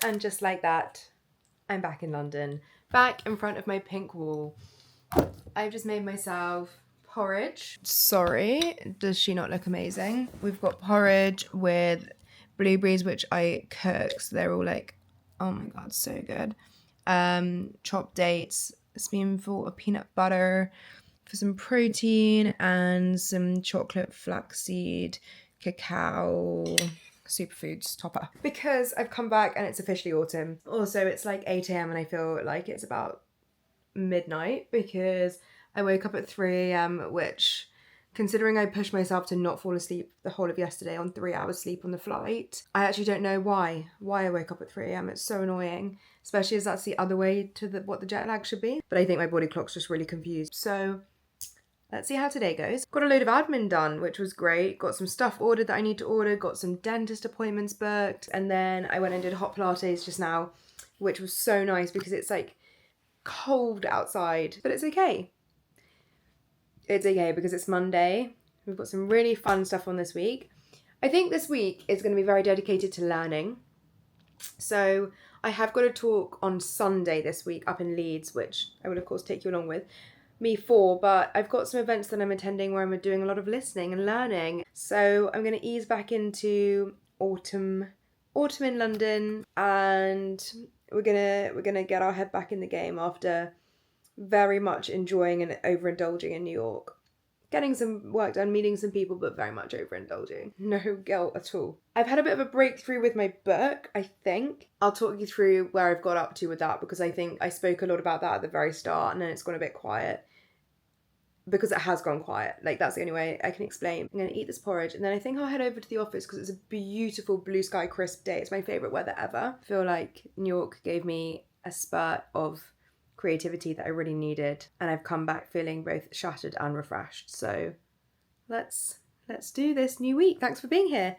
And just like that, I'm back in London, back in front of my pink wall. I've just made myself porridge. Sorry, does she not look amazing? We've got porridge with blueberries, which I cooked. So they're all like, oh my God, so good. Chopped dates, a spoonful of peanut butter for some protein, and some chocolate flaxseed, cacao, superfoods topper. Because I've come back and it's officially autumn. Also, it's like 8 a.m. and I feel like it's about midnight because I woke up at 3 a.m, which, considering I pushed myself to not fall asleep the whole of yesterday on 3 hours sleep on the flight, I actually don't know why I woke up at 3 a.m. It's so annoying, especially as that's the other way to what the jet lag should be. But I think my body clock's just really confused. So let's see how today goes. Got a load of admin done, which was great. Got some stuff ordered that I need to order. Got some dentist appointments booked. And then I went and did hot Pilates just now, which was so nice because it's like cold outside. But it's okay. It's okay because it's Monday. We've got some really fun stuff on this week. I think this week is going to be very dedicated to learning. So I have got a talk on Sunday this week up in Leeds, which I will of course take you along with me for, but I've got some events that I'm attending where I'm doing a lot of listening and learning. So I'm going to ease back into autumn in London, and we're gonna get our head back in the game after very much enjoying and overindulging in New York. Getting some work done, meeting some people, but very much overindulging. No guilt at all. I've had a bit of a breakthrough with my book, I think. I'll talk you through where I've got up to with that, because I think I spoke a lot about that at the very start and then it's gone a bit quiet. Because it has gone quiet. Like, that's the only way I can explain. I'm going to eat this porridge and then I think I'll head over to the office because it's a beautiful blue sky crisp day. It's my favourite weather ever. I feel like New York gave me a spurt of creativity that I really needed, and I've come back feeling both shattered and refreshed. So let's do this new week. Thanks for being here.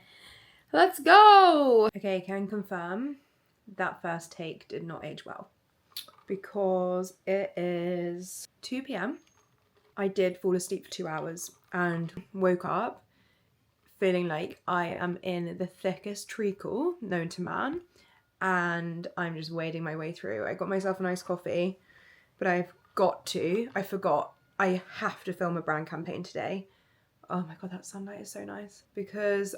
Let's go. Okay, can confirm that first take did not age well because it is 2 p.m. I did fall asleep for 2 hours and woke up feeling like I am in the thickest treacle known to man, and I'm just wading my way through. I got myself an iced coffee, but I have to film a brand campaign today. Oh my God, that sunlight is so nice. Because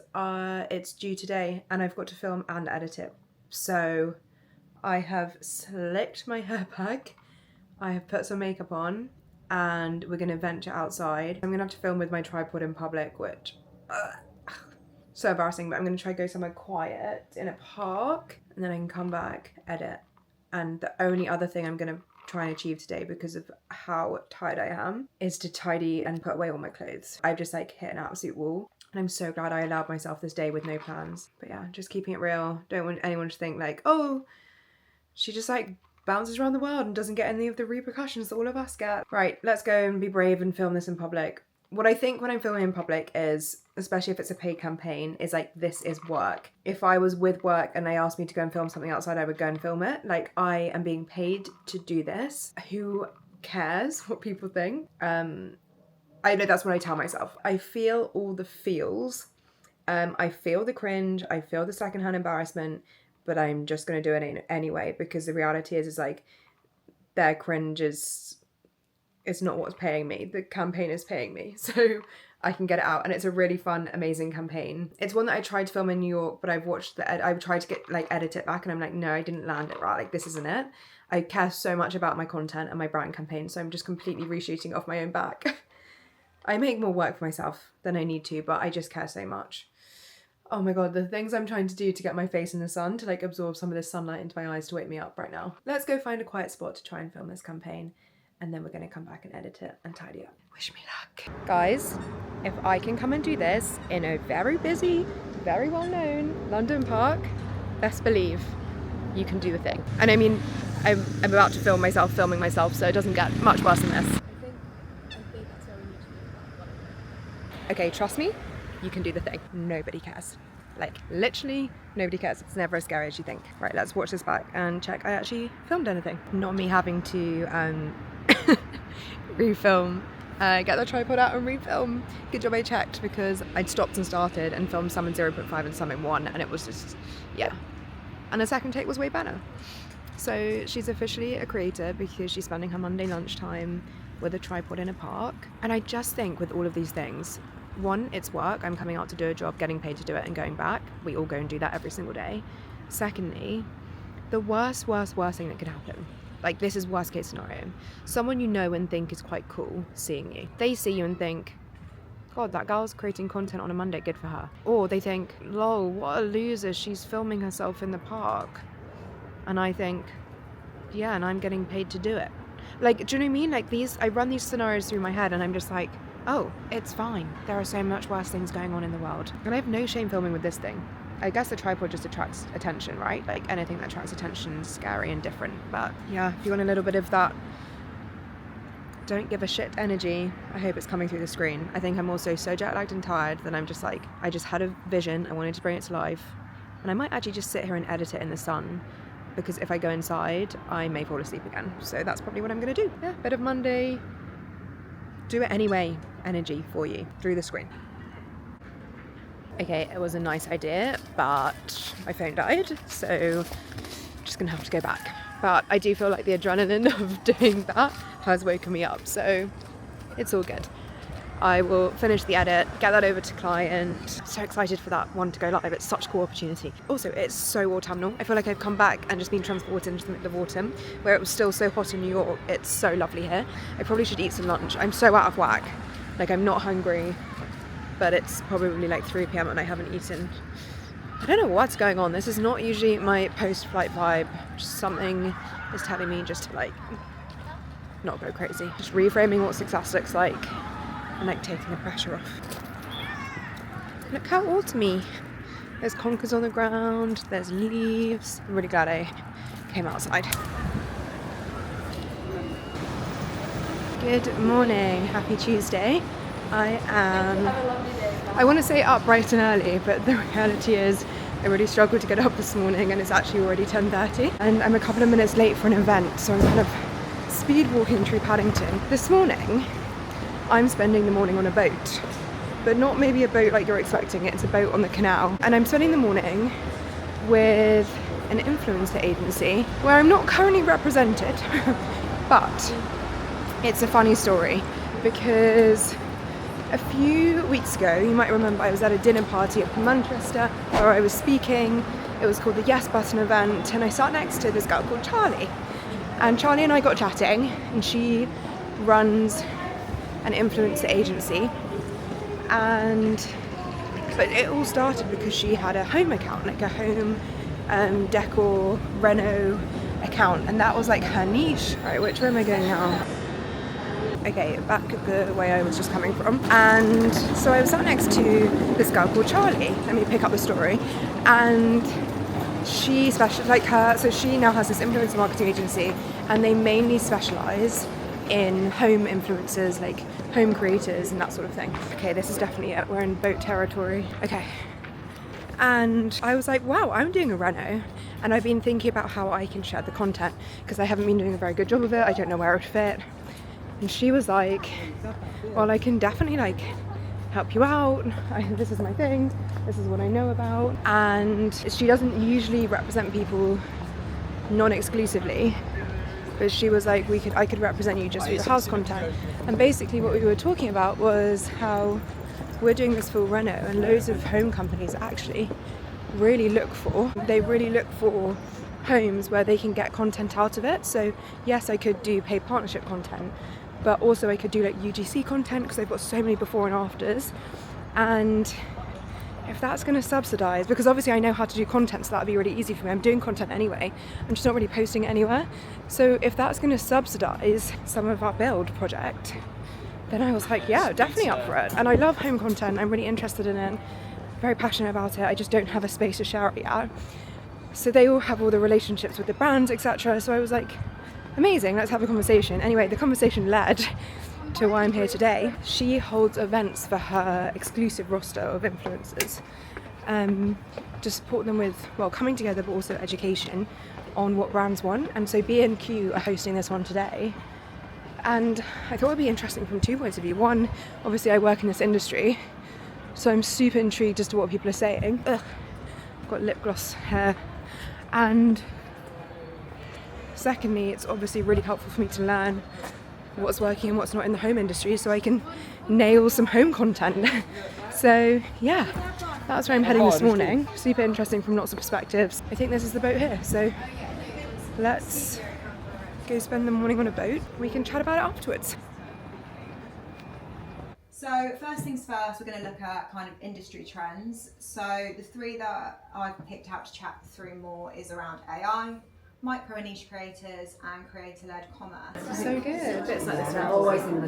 it's due today and I've got to film and edit it. So I have slicked my hair back. I have put some makeup on and we're going to venture outside. I'm going to have to film with my tripod in public, which so embarrassing, but I'm going to try to go somewhere quiet in a park and then I can come back, edit. And the only other thing I'm going to try and achieve today, because of how tired I am, is to tidy and put away all my clothes. I've just like hit an absolute wall and I'm so glad I allowed myself this day with no plans. But yeah, just keeping it real. Don't want anyone to think like, oh, she just like bounces around the world and doesn't get any of the repercussions that all of us get. Right, let's go and be brave and film this in public. What I think when I'm filming in public is, especially if it's a paid campaign, is like, this is work. If I was with work and they asked me to go and film something outside, I would go and film it. Like, I am being paid to do this. Who cares what people think? I know that's what I tell myself. I feel all the feels. I feel the cringe. I feel the secondhand embarrassment, but I'm just going to do it anyway, because the reality is like, their cringe is not what's paying me. The campaign is paying me, so I can get it out. And it's a really fun, amazing campaign. It's one that I tried to film in New York, but I've watched I've tried to edit it back and I'm like, no, I didn't land it right. Like, this isn't it. I care so much about my content and my brand campaign, so I'm just completely reshooting off my own back. I make more work for myself than I need to, but I just care so much. Oh my God, the things I'm trying to do to get my face in the sun, to like absorb some of this sunlight into my eyes to wake me up right now. Let's go find a quiet spot to try and film this campaign. And then we're going to come back and edit it and tidy up. Wish me luck. Guys, if I can come and do this in a very busy, very well-known London park, best believe you can do the thing. And I mean, I'm about to film myself filming myself, so it doesn't get much worse than this. I think that's where we need to be. Okay, trust me, you can do the thing. Nobody cares. Like, literally nobody cares. It's never as scary as you think. Right, let's watch this back and check I actually filmed anything. Not me having to refilm, get the tripod out and refilm. Good job I checked, because I'd stopped and started and filmed some in 0.5 and some in 1, and it was just, yeah, and a second take was way better. So she's officially a creator because she's spending her Monday lunchtime with a tripod in a park. And I just think with all of these things, one, it's work. I'm coming out to do a job, getting paid to do it and going back. We all go and do that every single day. Secondly, the worst thing that could happen, like this is worst case scenario, someone you know and think is quite cool seeing you. They see you and think, God, that girl's creating content on a Monday, good for her. Or they think, lol, what a loser, she's filming herself in the park. And I think, yeah, and I'm getting paid to do it. Like, do you know what I mean? Like I run these scenarios through my head and I'm just like, oh, it's fine. There are so much worse things going on in the world. And I have no shame filming with this thing. I guess the tripod just attracts attention, right? Like anything that attracts attention is scary and different. But yeah, if you want a little bit of that don't give a shit energy, I hope it's coming through the screen. I think I'm also so jet lagged and tired that I'm just like, I just had a vision, I wanted to bring it to life. And I might actually just sit here and edit it in the sun, because if I go inside, I may fall asleep again. So that's probably what I'm gonna do. Yeah, bit of Monday, do it anyway energy for you through the screen. Okay, it was a nice idea, but my phone died, so I'm just gonna have to go back. But I do feel like the adrenaline of doing that has woken me up, so it's all good. I will finish the edit, get that over to client. So excited for that one to go live. It's such a cool opportunity. Also, it's so autumnal. I feel like I've come back and just been transported into the middle of autumn, where it was still so hot in New York. It's so lovely here. I probably should eat some lunch. I'm so out of whack. Like, I'm not hungry, but it's probably like 3 p.m. and I haven't eaten. I don't know what's going on. This is not usually my post-flight vibe. Just something is telling me just to like not go crazy. Just reframing what success looks like and like taking the pressure off. Look how autumny. There's conkers on the ground, there's leaves. I'm really glad I came outside. Good morning, happy Tuesday. I want to say up bright and early, but the reality is I really struggled to get up this morning and it's actually already 10:30 and I'm a couple of minutes late for an event, so I'm kind of speed walking through Paddington. This morning I'm spending the morning on a boat, but not maybe a boat like you're expecting. It's a boat on the canal, and I'm spending the morning with an influencer agency where I'm not currently represented but it's a funny story because a few weeks ago, you might remember, I was at a dinner party up in Manchester where I was speaking. It was called the Yes Button event, and I sat next to this girl called Charlie. And Charlie and I got chatting, and she runs an influencer agency. But it all started because she had a home account, like a home decor, reno account, and that was like her niche. Right, which way am I going now? Okay, back the way I was just coming from. And so I was sat next to this girl called Charlie. Let me pick up the story. And she so she now has this influencer marketing agency, and they mainly specialize in home influencers, like home creators and that sort of thing. Okay, this is definitely it. We're in boat territory. Okay. And I was like, wow, I'm doing a reno, and I've been thinking about how I can share the content because I haven't been doing a very good job of it. I don't know where it would fit. And she was like, well, I can definitely like help you out. This is my thing. This is what I know about. And she doesn't usually represent people non-exclusively, but she was like, I could represent you just with the house content. And basically what we were talking about was how we're doing this full reno, and loads of home companies actually really look for homes where they can get content out of it. So yes, I could do paid partnership content, but also I could do like UGC content because I've got so many before and afters. And if that's going to subsidize, because obviously I know how to do content, so that would be really easy for me. I'm doing content anyway, I'm just not really posting it anywhere. So if that's going to subsidize some of our build project, then I was like, yeah, definitely up for it. And I love home content, I'm really interested in it, very passionate about it. I just don't have a space to share it yet. So they all have all the relationships with the brands, etc. So I was like, amazing, let's have a conversation. Anyway, the conversation led to why I'm here today. She holds events for her exclusive roster of influencers to support them with, well, coming together, but also education on what brands want. And so B&Q are hosting this one today. And I thought it'd be interesting from 2 points of view. One, obviously I work in this industry, so I'm super intrigued as to what people are saying. Ugh, I've got lip gloss hair. And secondly, it's obviously really helpful for me to learn what's working and what's not in the home industry so I can nail some home content. So yeah, that's where I'm heading this morning. Super interesting from lots of perspectives. I think this is the boat here, so let's go spend the morning on a boat. We can chat about it afterwards. So first things first, we're going to look at kind of industry trends. So the three that I've picked out to chat through more is around AI, micro and niche creators, and creator-led commerce. So good. Bits like this are always in the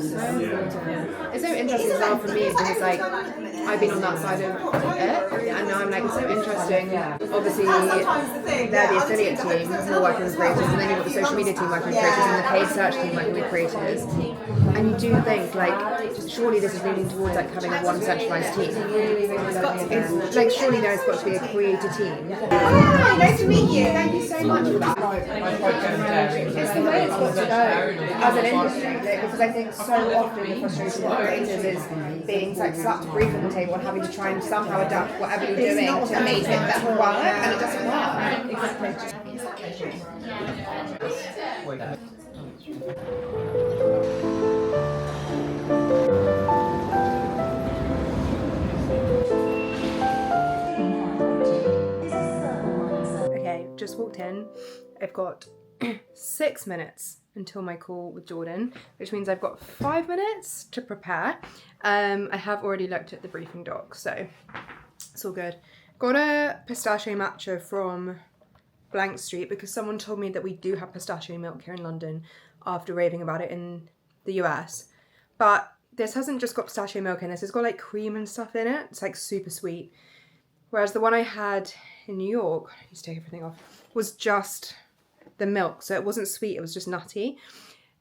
It's so interesting as well for me because like I've been on that side of it, and now I'm like, it's so interesting. Obviously, they're the affiliate team who are working with creators, and then you've got the social media team working with creators, and the paid search team working with creators. And you do think like, surely this is leaning towards like having one centralized team. It's, like surely there's got to be a creator team. Hi, nice to meet you. Thank you so much for that. It's the way it's got to go as an industry, like, because I think so often the frustration with creators is being like slapped a brief on the table and having to try and somehow adapt whatever you're doing to make it better work, and it doesn't work. Okay, just walked in. I've got 6 minutes until my call with Jordan, which means I've got 5 minutes to prepare. I have already looked at the briefing doc, so it's all good. Got a pistachio matcha from Blank Street because someone told me that we do have pistachio milk here in London after raving about it in the US. But this hasn't just got pistachio milk in this, it's got like cream and stuff in it. It's like super sweet. Whereas the one I had in New York, I need to take everything off, was just the milk, so it wasn't sweet, it was just nutty.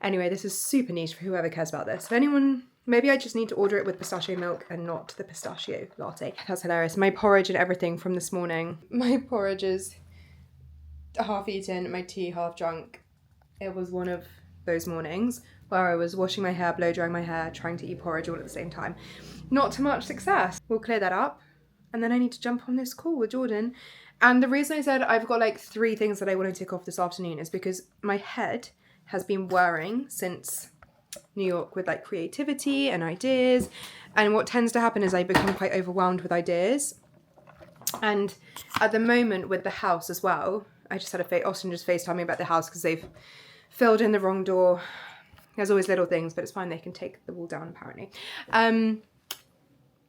Anyway, this is super niche for whoever cares about this. If anyone, maybe I just need to order it with pistachio milk and not the pistachio latte. That's hilarious. My porridge and everything from this morning. My porridge is half eaten, my tea half drunk. It was one of those mornings where I was washing my hair, blow drying my hair, trying to eat porridge all at the same time. Not to much success. We'll clear that up. And then I need to jump on this call with Jordan. And the reason I said I've got like 3 things that I want to tick off this afternoon is because my head has been whirring since New York with like creativity and ideas. And what tends to happen is I become quite overwhelmed with ideas. And at the moment with the house as well, I just had Austin just FaceTime me about the house because they've filled in the wrong door. There's always little things, but it's fine. They can take the wall down apparently.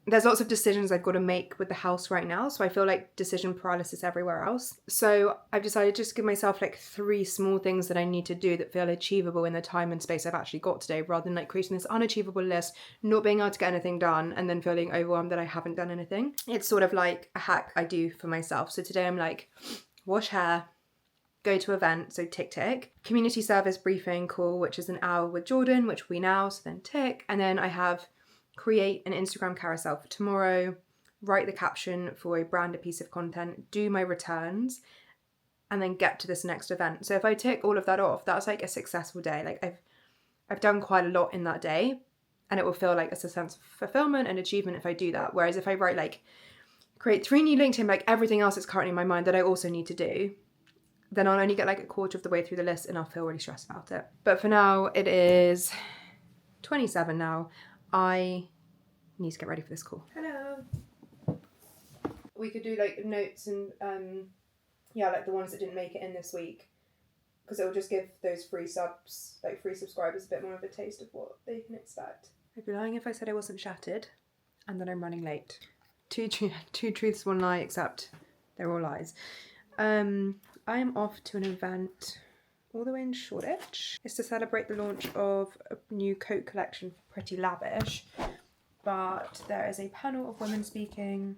There's lots of decisions I've got to make with the house right now, so I feel like decision paralysis everywhere else. So I've decided to just give myself like 3 small things that I need to do that feel achievable in the time and space I've actually got today, rather than like creating this unachievable list, not being able to get anything done, and then feeling overwhelmed that I haven't done anything. It's sort of like a hack I do for myself. So today I'm like, wash hair, go to event, so tick tick. Community service briefing call, which is an hour with Jordan, which we now, so then tick. And then I have create an Instagram carousel for tomorrow, write the caption for a branded piece of content, do my returns, and then get to this next event. So if I tick all of that off, that's like a successful day. Like I've done quite a lot in that day, and it will feel like it's a sense of fulfillment and achievement if I do that. Whereas if I write like create 3 new LinkedIn, like everything else that's currently in my mind that I also need to do, then I'll only get like a quarter of the way through the list and I'll feel really stressed about it. But for now, it is 27 now. I need to get ready for this call. Hello. We could do like notes and yeah, like the ones that didn't make it in this week, because it will just give those free subscribers a bit more of a taste of what they can expect. I'd be lying if I said I wasn't shattered and that I'm running late. Two truths, one lie, except they're all lies. I am off to an event all the way in Shoreditch. It's to celebrate the launch of a new coat collection for Pretty Lavish. But there is a panel of women speaking.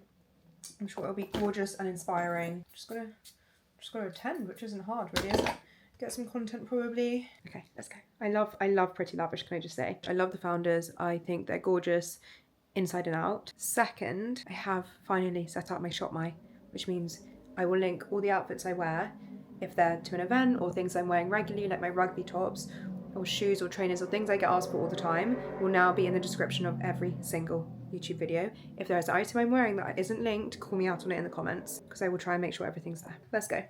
I'm sure it'll be gorgeous and inspiring. Just gotta attend, which isn't hard really, is it? Get some content probably. Okay, let's go. I love Pretty Lavish, can I just say? I love the founders. I think they're gorgeous inside and out. Second, I have finally set up my Shop My, which means I will link all the outfits I wear if they're to an event or things I'm wearing regularly, like my rugby tops or shoes or trainers or things I get asked for all the time, will now be in the description of every single YouTube video. If there is an item I'm wearing that isn't linked, call me out on it in the comments, because I will try and make sure everything's there. Let's go.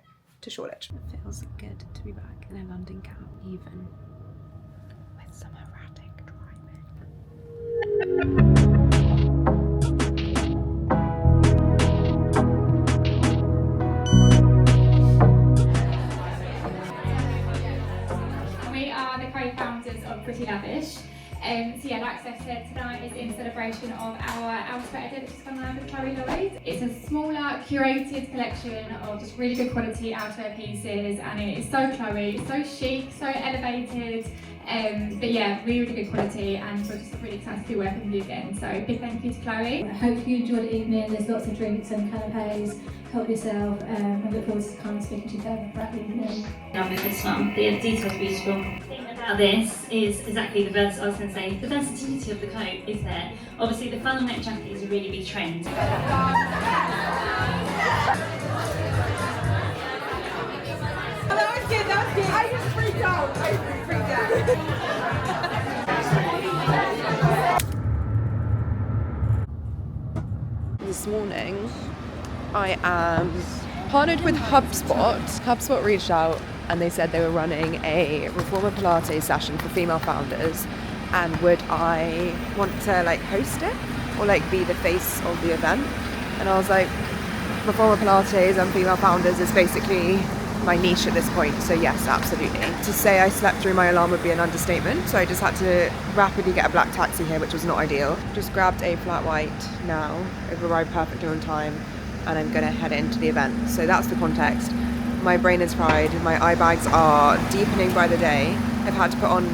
to Shoreditch. It feels good to be back in a London cab, even with some erratic driving. We are the co-founders of Pretty Lavish. So yeah, like Steph said, tonight is in celebration of our outer edit, which has gone live with Chloe Lloyd. It's a smaller, curated collection of just really good quality outerwear pieces, and it is so Chloe, so chic, so elevated. But yeah, really, really good quality, and we're just really excited to be working with you again. So big thank you to Chloe. I hope you enjoyed the evening. There's lots of drinks and canapes. Help yourself. I look forward to kind of speaking to you further that evening. Lovely this one. The detail's beautiful. The thing about this is exactly the versatility of the coat is there. Obviously the funnel neck jacket is a really big trend. That was good. I just freaked out. This morning I am partnered with HubSpot. HubSpot reached out and they said they were running a reformer Pilates session for female founders, and would I want to like host it or like be the face of the event. And I was like, reformer Pilates and female founders is basically my niche at this point, so yes, absolutely. To say I slept through my alarm would be an understatement, so I just had to rapidly get a black taxi here, which was not ideal. Just grabbed a flat white now, I've arrived perfectly on time, and I'm gonna head into the event. So that's the context. My brain is fried, my eye bags are deepening by the day. I've had to put on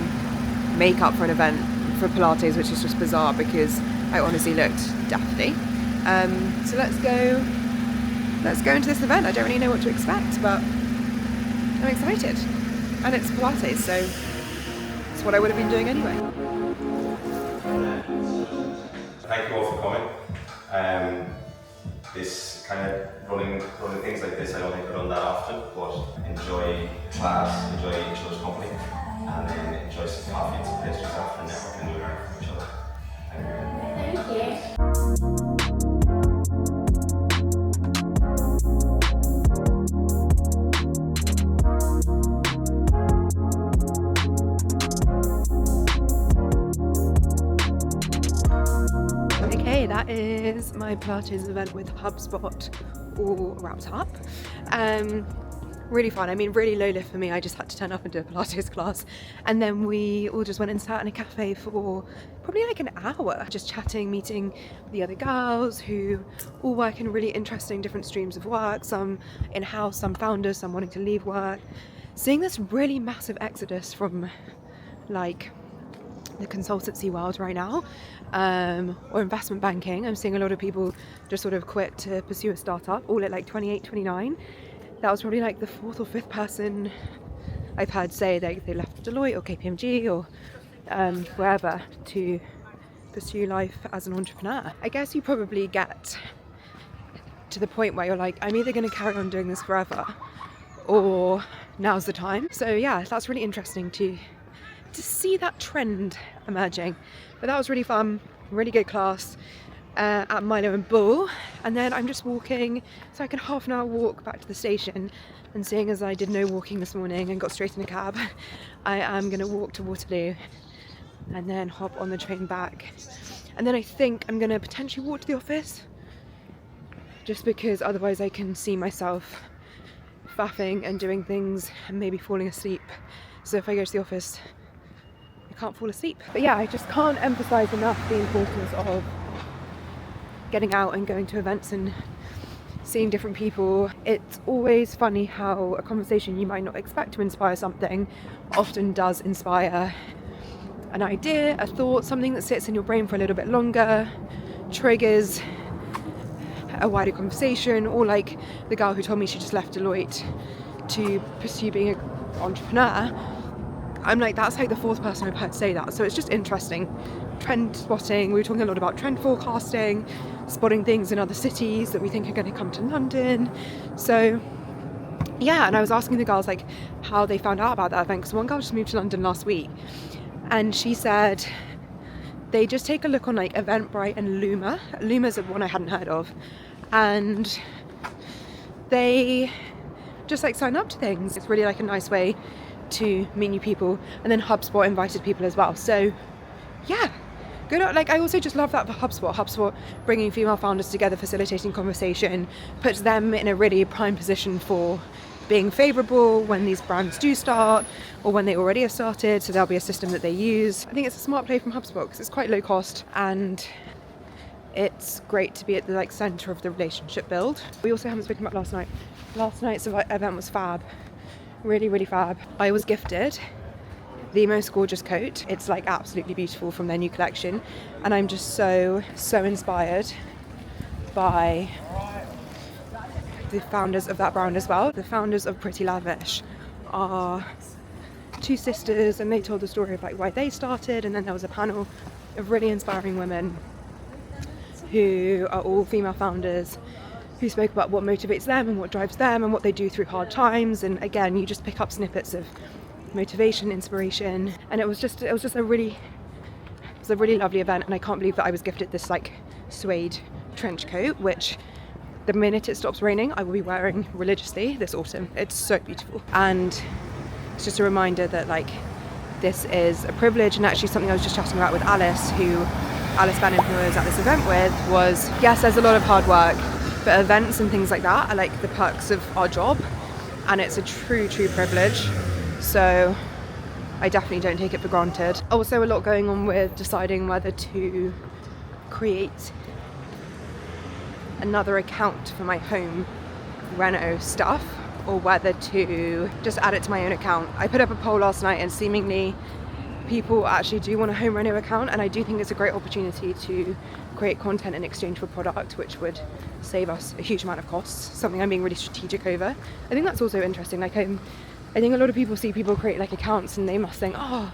makeup for an event for Pilates, which is just bizarre because I honestly looked deathly. So let's go into this event. I don't really know what to expect, but I'm excited. And it's Pilates, so it's what I would have been doing anyway. Thank you all for coming. This kind of running things like this, I don't think I run that often, but enjoy class, enjoy each other's company, and then enjoy some coffee and some pastries after networking and learning from each other. Thank you. Okay, that is my Pilates event with HubSpot all wrapped up. Really fun. I mean, really low lift for me. I just had to turn up and do a Pilates class, and then we all just went and sat in a cafe for probably like an hour, just chatting, meeting the other girls who all work in really interesting different streams of work, some in-house, some founders, some wanting to leave work. Seeing this really massive exodus from like the consultancy world right now, or investment banking. I'm seeing a lot of people just sort of quit to pursue a startup, all at like 28, 29. That was probably like the fourth or fifth person I've heard say they left Deloitte or KPMG or wherever to pursue life as an entrepreneur. I guess you probably get to the point where you're like, I'm either going to carry on doing this forever or now's the time. So yeah, that's really interesting to see that trend emerging. But that was really fun, really good class at Milo and Bull, and then I'm just walking, so like a half an hour walk back to the station, and seeing as I did no walking this morning and got straight in a cab, I am going to walk to Waterloo and then hop on the train back, and then I think I'm going to potentially walk to the office, just because otherwise I can see myself faffing and doing things and maybe falling asleep. So if I go to the office, I can't fall asleep. But yeah, I just can't emphasize enough the importance of getting out and going to events and seeing different people. It's always funny how a conversation you might not expect to inspire something often does inspire an idea, a thought, something that sits in your brain for a little bit longer, triggers a wider conversation. Or like the girl who told me she just left Deloitte to pursue being an entrepreneur. I'm like, that's like the fourth person I've heard say that. So it's just interesting. Trend spotting, we were talking a lot about trend forecasting, spotting things in other cities that we think are going to come to London. So yeah, and I was asking the girls like how they found out about that event, because one girl just moved to London last week, and she said they just take a look on like Eventbrite and Luma. Luma's one I hadn't heard of, and they just like sign up to things. It's really like a nice way to meet new people. And then HubSpot invited people as well. So yeah, good. Like, I also just love that for HubSpot bringing female founders together, facilitating conversation, puts them in a really prime position for being favourable when these brands do start or when they already have started. So there'll be a system that they use. I think it's a smart play from HubSpot because it's quite low cost and it's great to be at the like centre of the relationship build. We also haven't spoken about last night. Last night's event was fab, really, really fab. I was gifted the most gorgeous coat. It's like absolutely beautiful from their new collection, and I'm just so inspired by the founders of that brand as well. The founders of Pretty Lavish are two sisters, and they told the story of like why they started, and then there was a panel of really inspiring women who are all female founders who spoke about what motivates them and what drives them and what they do through hard times. And again, you just pick up snippets of motivation, inspiration, and it was just a really lovely event. And I can't believe that I was gifted this like suede trench coat, which the minute it stops raining I will be wearing religiously this autumn. It's so beautiful, and it's just a reminder that like this is a privilege. And actually something I was just chatting about with Alice Bannon, who I was at this event with, was yes, there's a lot of hard work, but events and things like that are like the perks of our job, and it's a true privilege. So I definitely don't take it for granted. Also a lot going on with deciding whether to create another account for my home reno stuff or whether to just add it to my own account. I put up a poll last night and seemingly people actually do want a home reno account, and I do think it's a great opportunity to create content in exchange for product, which would save us a huge amount of costs, something I'm being really strategic over. I think that's also interesting. Like I think a lot of people see people create like accounts and they must think, oh,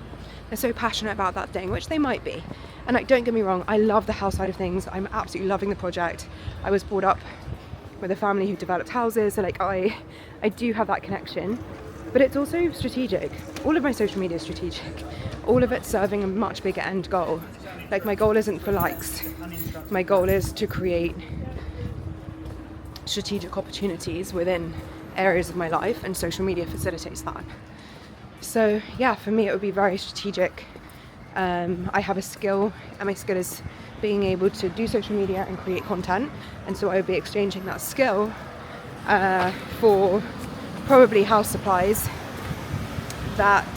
they're so passionate about that thing, which they might be. And like, don't get me wrong, I love the house side of things. I'm absolutely loving the project. I was brought up with a family who developed houses, so like I do have that connection. But it's also strategic. All of my social media is strategic. All of it serving a much bigger end goal. Like, my goal isn't for likes. My goal is to create strategic opportunities within areas of my life, and social media facilitates that. So yeah, for me it would be very strategic. I have a skill, and my skill is being able to do social media and create content, and so I would be exchanging that skill for probably house supplies that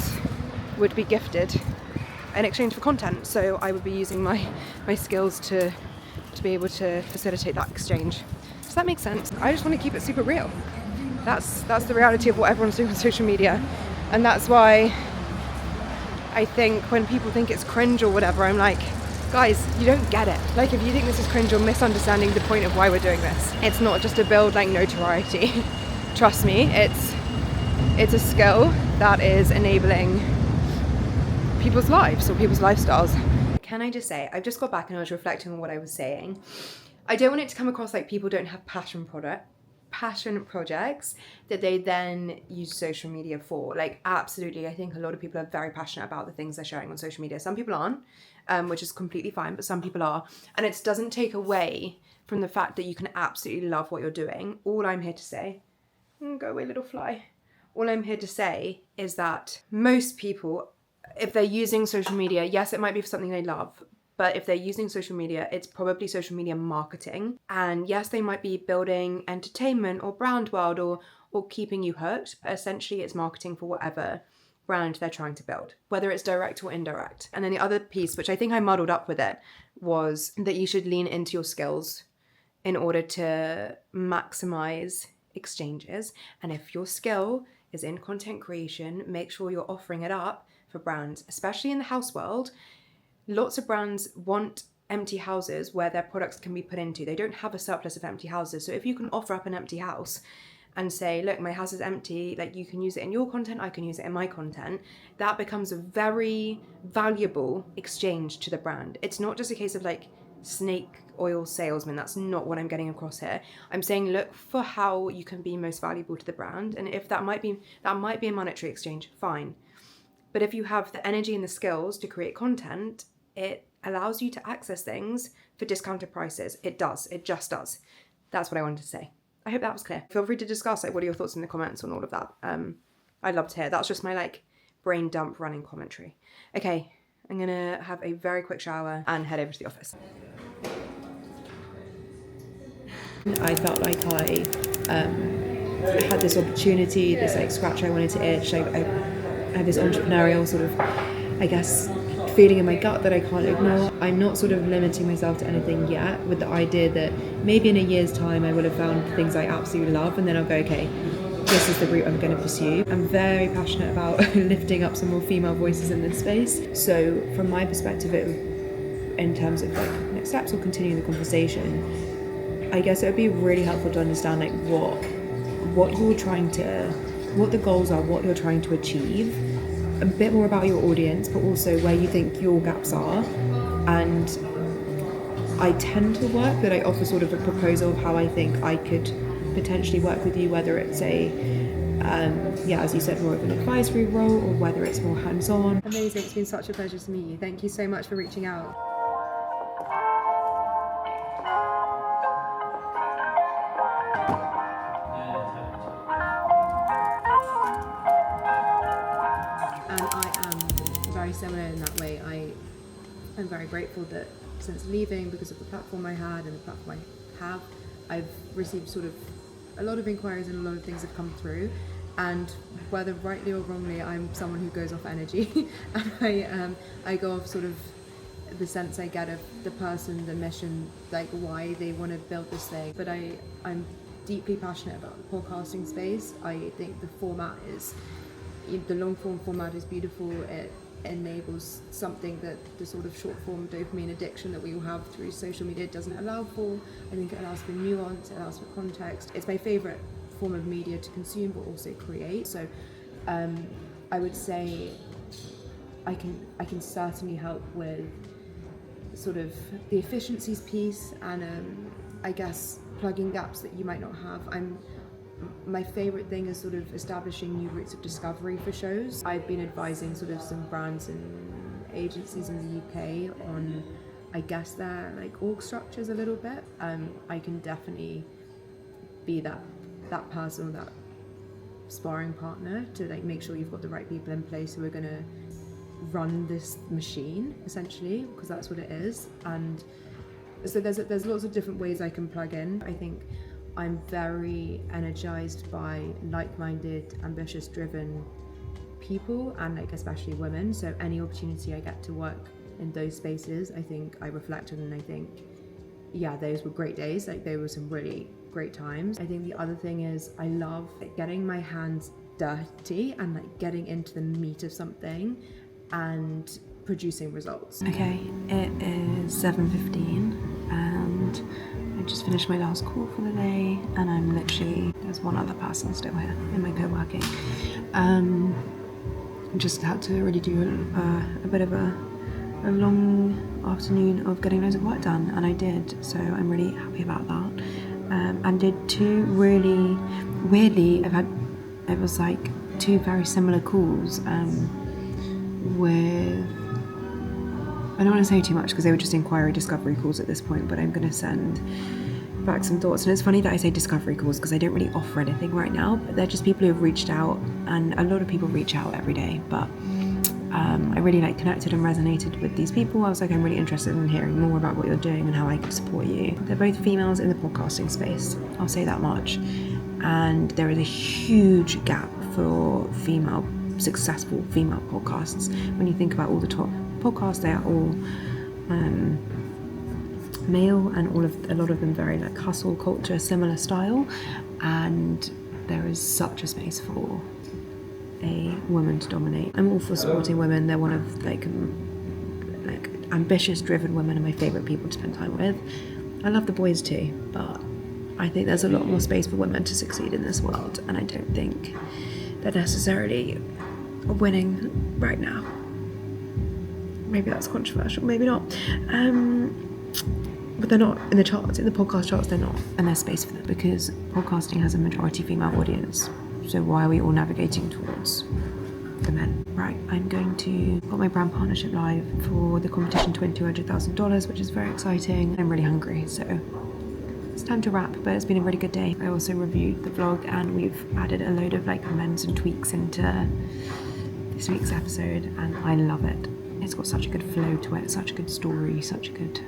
would be gifted in exchange for content. So I would be using my skills to be able to facilitate that exchange. Does that make sense? I just want to keep it super real. That's the reality of what everyone's doing on social media, and that's why I think when people think it's cringe or whatever, I'm like, guys, you don't get it. Like, if you think this is cringe, you're misunderstanding the point of why we're doing this. It's not just to build like notoriety. Trust me, it's a skill that is enabling people's lives or people's lifestyles. Can I just say, I've just got back and I was reflecting on what I was saying. I don't want it to come across like people don't have passion projects that they then use social media for. Like, absolutely, I think a lot of people are very passionate about the things they're sharing on social media. Some people aren't, which is completely fine, but some people are. And it doesn't take away from the fact that you can absolutely love what you're doing. All I'm here to say, go away little fly. All I'm here to say is that most people, if they're using social media, yes, it might be for something they love, but if they're using social media, it's probably social media marketing. And yes, they might be building entertainment or brand world or keeping you hooked, but essentially it's marketing for whatever brand they're trying to build, whether it's direct or indirect. And then the other piece, which I think I muddled up with it, was that you should lean into your skills in order to maximize exchanges. And if your skill is in content creation, make sure you're offering it up for brands, especially in the house world. Lots of brands want empty houses where their products can be put into. They don't have a surplus of empty houses. So if you can offer up an empty house and say, look, my house is empty, like you can use it in your content, I can use it in my content, that becomes a very valuable exchange to the brand. It's not just a case of like snake oil salesman. That's not what I'm getting across here. I'm saying look for how you can be most valuable to the brand. And if that might be a monetary exchange, fine. But if you have the energy and the skills to create content, it allows you to access things for discounted prices. It just does. That's what I wanted to say. I hope that was clear. Feel free to discuss like what are your thoughts in the comments on all of that. I'd love to hear. That's just my like brain dump running commentary. Okay, I'm gonna have a very quick shower and head over to the office. I felt like I had this opportunity, this like scratch I wanted to itch. I had this entrepreneurial sort of, I guess, feeling in my gut that I can't ignore. I'm not sort of limiting myself to anything yet, with the idea that maybe in a year's time I will have found things I absolutely love, and then I'll go, okay, this is the route I'm going to pursue. I'm very passionate about lifting up some more female voices in this space. So from my perspective, in terms of like next steps or continuing the conversation, I guess it would be really helpful to understand like what the goals are, what you're trying to achieve, a bit more about your audience, but also where you think your gaps are. And I tend to work that I offer sort of a proposal of how I think I could potentially work with you, whether it's as you said, more of an advisory role or whether it's more hands-on. Amazing, it's been such a pleasure to meet you. Thank you so much for reaching out. And I am very similar in that way. I'm very grateful that since leaving, because of the platform I had and the platform I have, I've received sort of a lot of inquiries and a lot of things have come through, and whether rightly or wrongly, I'm someone who goes off energy and I go off sort of the sense I get of the person, the mission, like why they want to build this thing. But I'm deeply passionate about the podcasting space. I think the format is, the long form format is beautiful. It enables something that the sort of short form dopamine addiction that we all have through social media doesn't allow for. I think it allows for nuance, it allows for context. It's my favourite form of media to consume but also create. So I would say I can certainly help with sort of the efficiencies piece and I guess plugging gaps that you might not have. My favourite thing is sort of establishing new routes of discovery for shows. I've been advising sort of some brands and agencies in the UK on, I guess, their like org structures a little bit. I can definitely be that person or that sparring partner to like make sure you've got the right people in place who are going to run this machine essentially, because that's what it is. And so there's lots of different ways I can plug in. I think I'm very energized by like-minded, ambitious, driven people, and like especially women. So any opportunity I get to work in those spaces, I think I reflect on, and I think, yeah, those were great days. Like there were some really great times. I think the other thing is I love like, getting my hands dirty and like getting into the meat of something and producing results. Okay, it is 7:15 and I just finished my last call for the day, and I'm literally, there's one other person still here in my co-working. Just had to really do a bit of a long afternoon of getting loads of work done, and I did, so I'm really happy about that. And did two really, weirdly, it was like two very similar calls with, I don't want to say too much because they were just inquiry discovery calls at this point, but I'm going to send back some thoughts. And it's funny that I say discovery calls because I don't really offer anything right now, but they're just people who have reached out, and a lot of people reach out every day, but I really like connected and resonated with these people. I was like, I'm really interested in hearing more about what you're doing and how I can support you. They're both females in the podcasting space, I'll say that much, and there is a huge gap for successful female podcasts. When you think about all the top podcasts, they are all male, and a lot of them very like hustle culture, similar style, and there is such a space for a woman to dominate. I'm all for supporting women. They're one of like ambitious, driven women are my favourite people to spend time with. I love the boys too, but I think there's a lot more space for women to succeed in this world, and I don't think they're necessarily winning right now. Maybe that's controversial, maybe not. But they're not in the charts, in the podcast charts, they're not. And there's space for them because podcasting has a majority female audience. So why are we all navigating towards the men? Right, I'm going to got my brand partnership live for the competition to win $200,000, which is very exciting. I'm really hungry, so it's time to wrap, but it's been a really good day. I also reviewed the vlog and we've added a load of like amends and tweaks into this week's episode, and I love it. It's got such a good flow to it, such a good story, such a good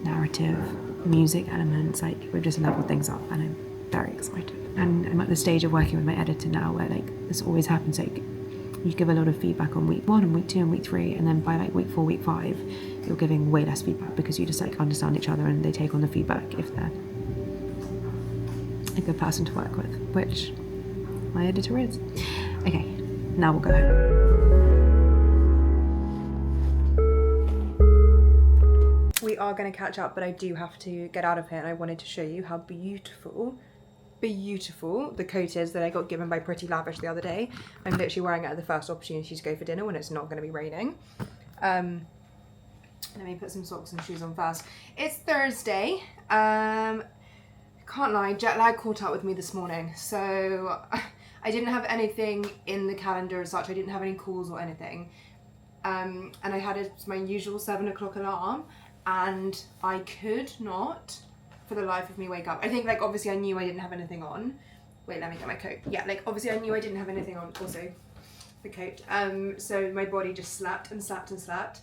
narrative, music elements. Like, we've just leveled things up and I'm very excited. And I'm at the stage of working with my editor now where like this always happens, like you give a lot of feedback on week 1 and week 2 and week 3, and then by like week 4, week 5 you're giving way less feedback because you just like understand each other and they take on the feedback if they're a good person to work with, which my editor is. Okay, now we'll go home. We are going to catch up, but I do have to get out of here, and I wanted to show you how beautiful the coat is that I got given by Pretty Lavish the other day. I'm literally wearing it at the first opportunity to go for dinner when it's not going to be raining. Let me put some socks and shoes on first. It's Thursday. Can't lie, jet lag caught up with me this morning, so I didn't have anything in the calendar as such. I didn't have any calls or anything, and I had my usual 7 o'clock alarm, and I could not for the life of me wake up. I think like obviously I knew I didn't have anything on. Wait, let me get my coat. Yeah, like obviously I knew I didn't have anything on, also the coat. So my body just slapped and slapped and slapped,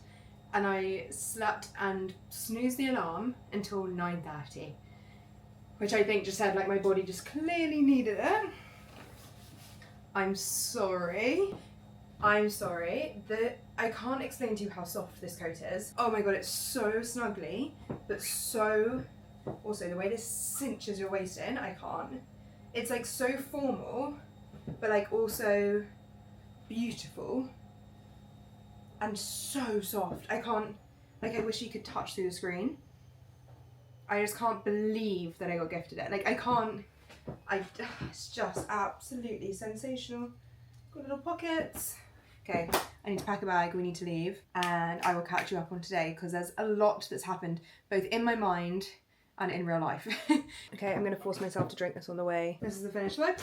and I slept and snoozed the alarm until 9:30, which I think just said like my body just clearly needed it. I'm sorry. I can't explain to you how soft this coat is. Oh my god, it's so snuggly, but so, also the way this cinches your waist in, I can't. It's like so formal, but like also beautiful and so soft. I can't, like I wish you could touch through the screen. I just can't believe that I got gifted it. Like it's just absolutely sensational. Got little pockets. Okay, I need to pack a bag, we need to leave, and I will catch you up on today because there's a lot that's happened both in my mind and in real life. Okay, I'm going to force myself to drink this on the way. This is the finished look.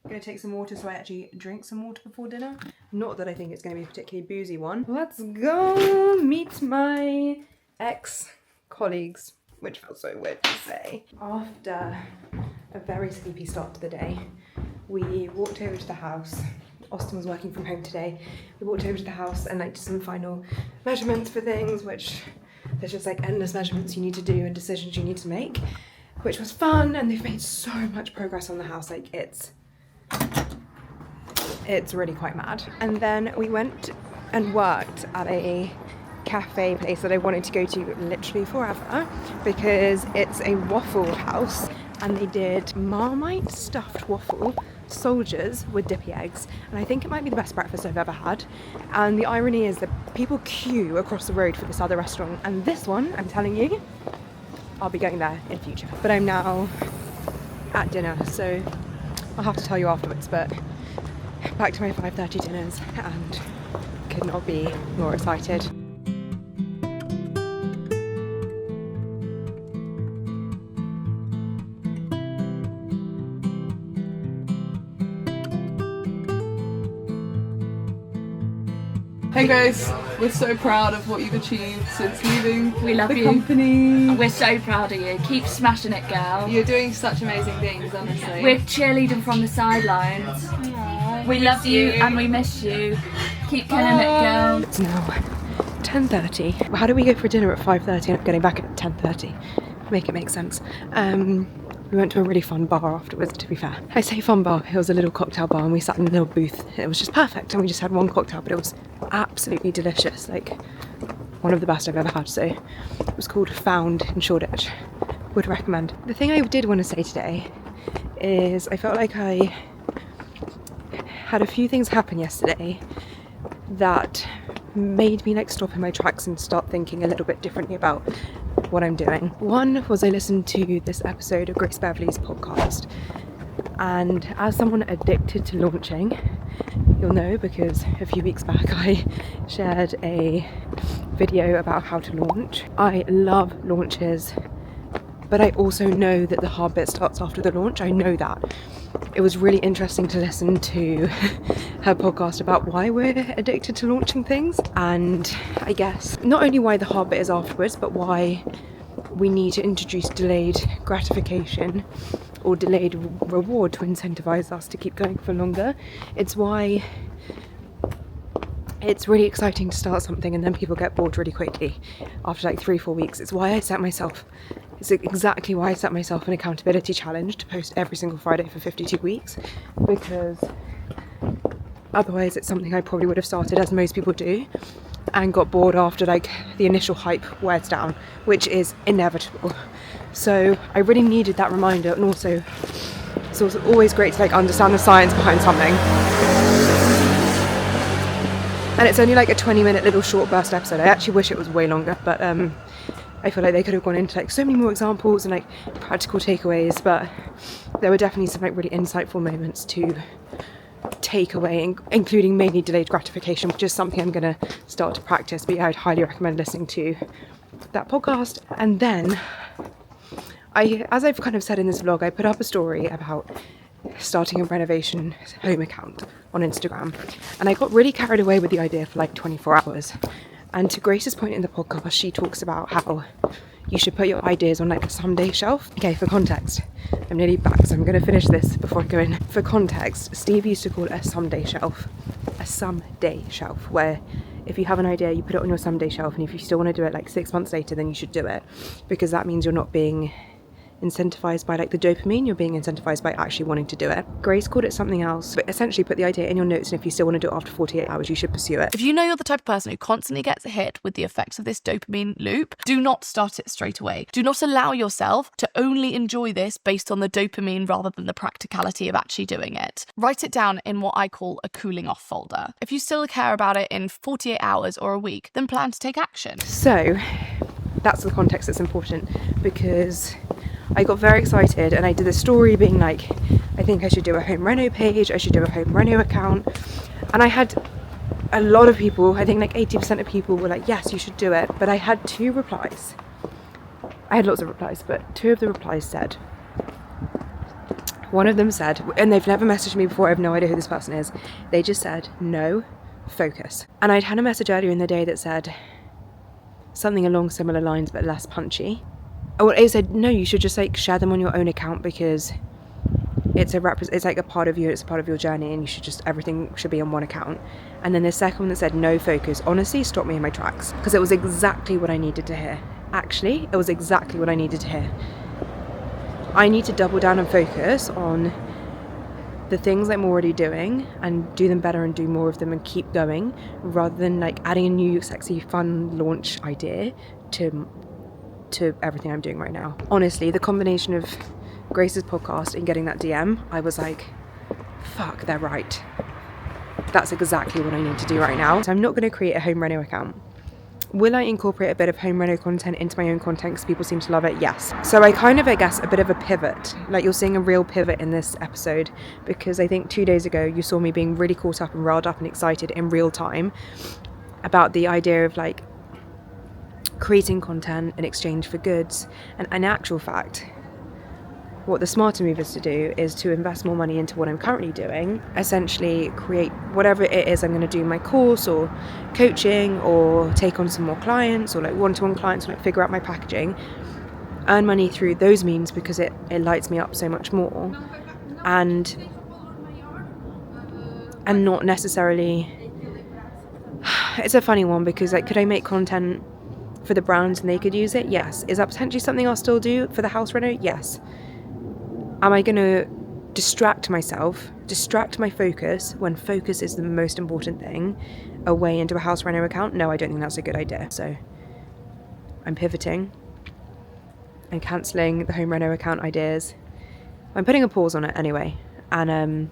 I'm going to take some water so I actually drink some water before dinner. Not that I think it's going to be a particularly boozy one. Let's go meet my ex-colleagues, which felt so weird to say. After a very sleepy start to the day, we walked over to the house. Austin was working from home today. We walked over to the house and like did some final measurements for things, which there's just like endless measurements you need to do and decisions you need to make, which was fun, and they've made so much progress on the house. Like it's really quite mad. And then we went and worked at a cafe place that I wanted to go to literally forever because it's a waffle house, and they did Marmite stuffed waffle soldiers with dippy eggs, and I think it might be the best breakfast I've ever had. And the irony is that people queue across the road for this other restaurant, and this one, I'm telling you, I'll be going there in future. But I'm now at dinner, so I'll have to tell you afterwards. But back to my 5:30 dinners, and could not be more excited. Hey guys, we're so proud of what you've achieved since leaving We love the you. company. We're so proud of you. Keep smashing it, girl. You're doing such amazing things, honestly. We're cheerleading from the sidelines. We love you and we miss you. Keep killing it, girl. It's now 10:30. How do we go for dinner at 5:30 and I'm getting back at 10:30? Make it make sense. We went to a really fun bar afterwards, to be fair. I say fun bar, it was a little cocktail bar, and we sat in a little booth. It was just perfect, and we just had one cocktail, but it was absolutely delicious. Like, one of the best I've ever had. So it was called Found in Shoreditch. Would recommend. The thing I did want to say today is I felt like I had a few things happen yesterday that made me like stop in my tracks and start thinking a little bit differently about what I'm doing. One was I listened to this episode of Grace Beverley's podcast, and as someone addicted to launching, you'll know because a few weeks back I shared a video about how to launch. I love launches, but I also know that the hard bit starts after the launch. I know that. It was really interesting to listen to her podcast about why we're addicted to launching things, and I guess not only why the hard bit is afterwards, but why we need to introduce delayed gratification or delayed reward to incentivize us to keep going for longer. It's why it's really exciting to start something and then people get bored really quickly after like 3-4 weeks. It's exactly why I set myself an accountability challenge to post every single Friday for 52 weeks, because otherwise it's something I probably would have started, as most people do, and got bored after like the initial hype wears down, which is inevitable. So I really needed that reminder, and also it's also always great to like understand the science behind something. And it's only like a 20-minute little short burst episode. I actually wish it was way longer, but I feel like they could have gone into like so many more examples and like practical takeaways, but there were definitely some like really insightful moments to take away, including mainly delayed gratification, which is something I'm going to start to practice. But yeah, I'd highly recommend listening to that podcast. And then as I've kind of said in this vlog, I put up a story about starting a renovation home account on Instagram, and I got really carried away with the idea for like 24 hours. And to Grace's point in the podcast, she talks about how you should put your ideas on like a someday shelf. Okay, for context, I'm nearly back, so I'm going to finish this before I go in. For context, Steve used to call it a someday shelf, where if you have an idea, you put it on your someday shelf, and if you still want to do it like 6 months later, then you should do it, because that means you're not being incentivized by like the dopamine, you're being incentivized by actually wanting to do it. Grace called it something else, but essentially put the idea in your notes, and if you still want to do it after 48 hours, you should pursue it. If you know you're the type of person who constantly gets hit with the effects of this dopamine loop, do not start it straight away. Do not allow yourself to only enjoy this based on the dopamine rather than the practicality of actually doing it. Write it down in what I call a cooling off folder. If you still care about it in 48 hours or a week, then plan to take action. So that's the context that's important, because I got very excited and I did a story being like, I think I should do a home reno page, I should do a home reno account. And I had a lot of people, I think like 80% of people were like, yes, you should do it. But I had 2 replies. I had lots of replies, but 2 of the replies said, one of them said, and they've never messaged me before, I have no idea who this person is. They just said, no, focus. And I'd had a message earlier in the day that said something along similar lines, but less punchy. Well, it said, no, you should just like share them on your own account, because it's like a part of you, it's a part of your journey, and you should just, everything should be on one account. And then the second one that said no focus, honestly stopped me in my tracks, because it was exactly what I needed to hear. Actually, it was exactly what I needed to hear. I need to double down and focus on the things I'm already doing and do them better and do more of them and keep going, rather than like adding a new sexy fun launch idea to everything I'm doing right now. Honestly, the combination of Grace's podcast and getting that DM, I was like, fuck, they're right. That's exactly what I need to do right now. So I'm not going to create a home reno account. Will I incorporate a bit of home reno content into my own content because people seem to love it? Yes. So I kind of, I guess, a bit of a pivot. Like, you're seeing a real pivot in this episode, because I think 2 days ago you saw me being really caught up and riled up and excited in real time about the idea of like creating content in exchange for goods. And in actual fact, what the smarter move is to do is to invest more money into what I'm currently doing, essentially create whatever it is I'm going to do, my course or coaching, or take on some more clients, or like one-to-one clients, or like figure out my packaging, earn money through those means, because it lights me up so much more, and not necessarily, it's a funny one, because like, could I make content for the brands and they could use it? Yes. Is that potentially something I'll still do for the house reno? Yes. Am I going to distract my focus, when focus is the most important thing, away into a house reno account? No, I don't think that's a good idea. So I'm pivoting. I'm cancelling the home reno account ideas. I'm putting a pause on it anyway, and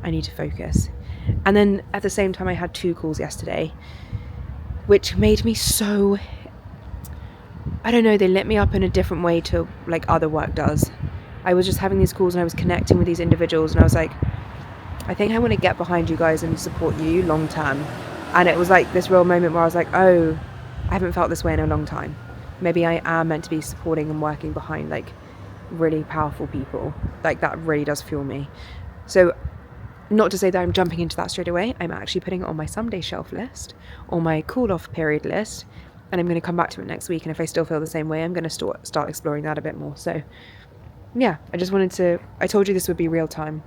I need to focus. And then at the same time, I had 2 calls yesterday, which made me so, I don't know, they lit me up in a different way to like other work does. I was just having these calls and I was connecting with these individuals, and I was like, I think I want to get behind you guys and support you long term. And it was like this real moment where I was like, oh, I haven't felt this way in a long time. Maybe I am meant to be supporting and working behind like really powerful people. Like, that really does fuel me. So not to say that I'm jumping into that straight away. I'm actually putting it on my someday shelf list, or my cool off period list, and I'm going to come back to it next week, and if I still feel the same way, I'm going to start exploring that a bit more. So yeah, I told you this would be real time.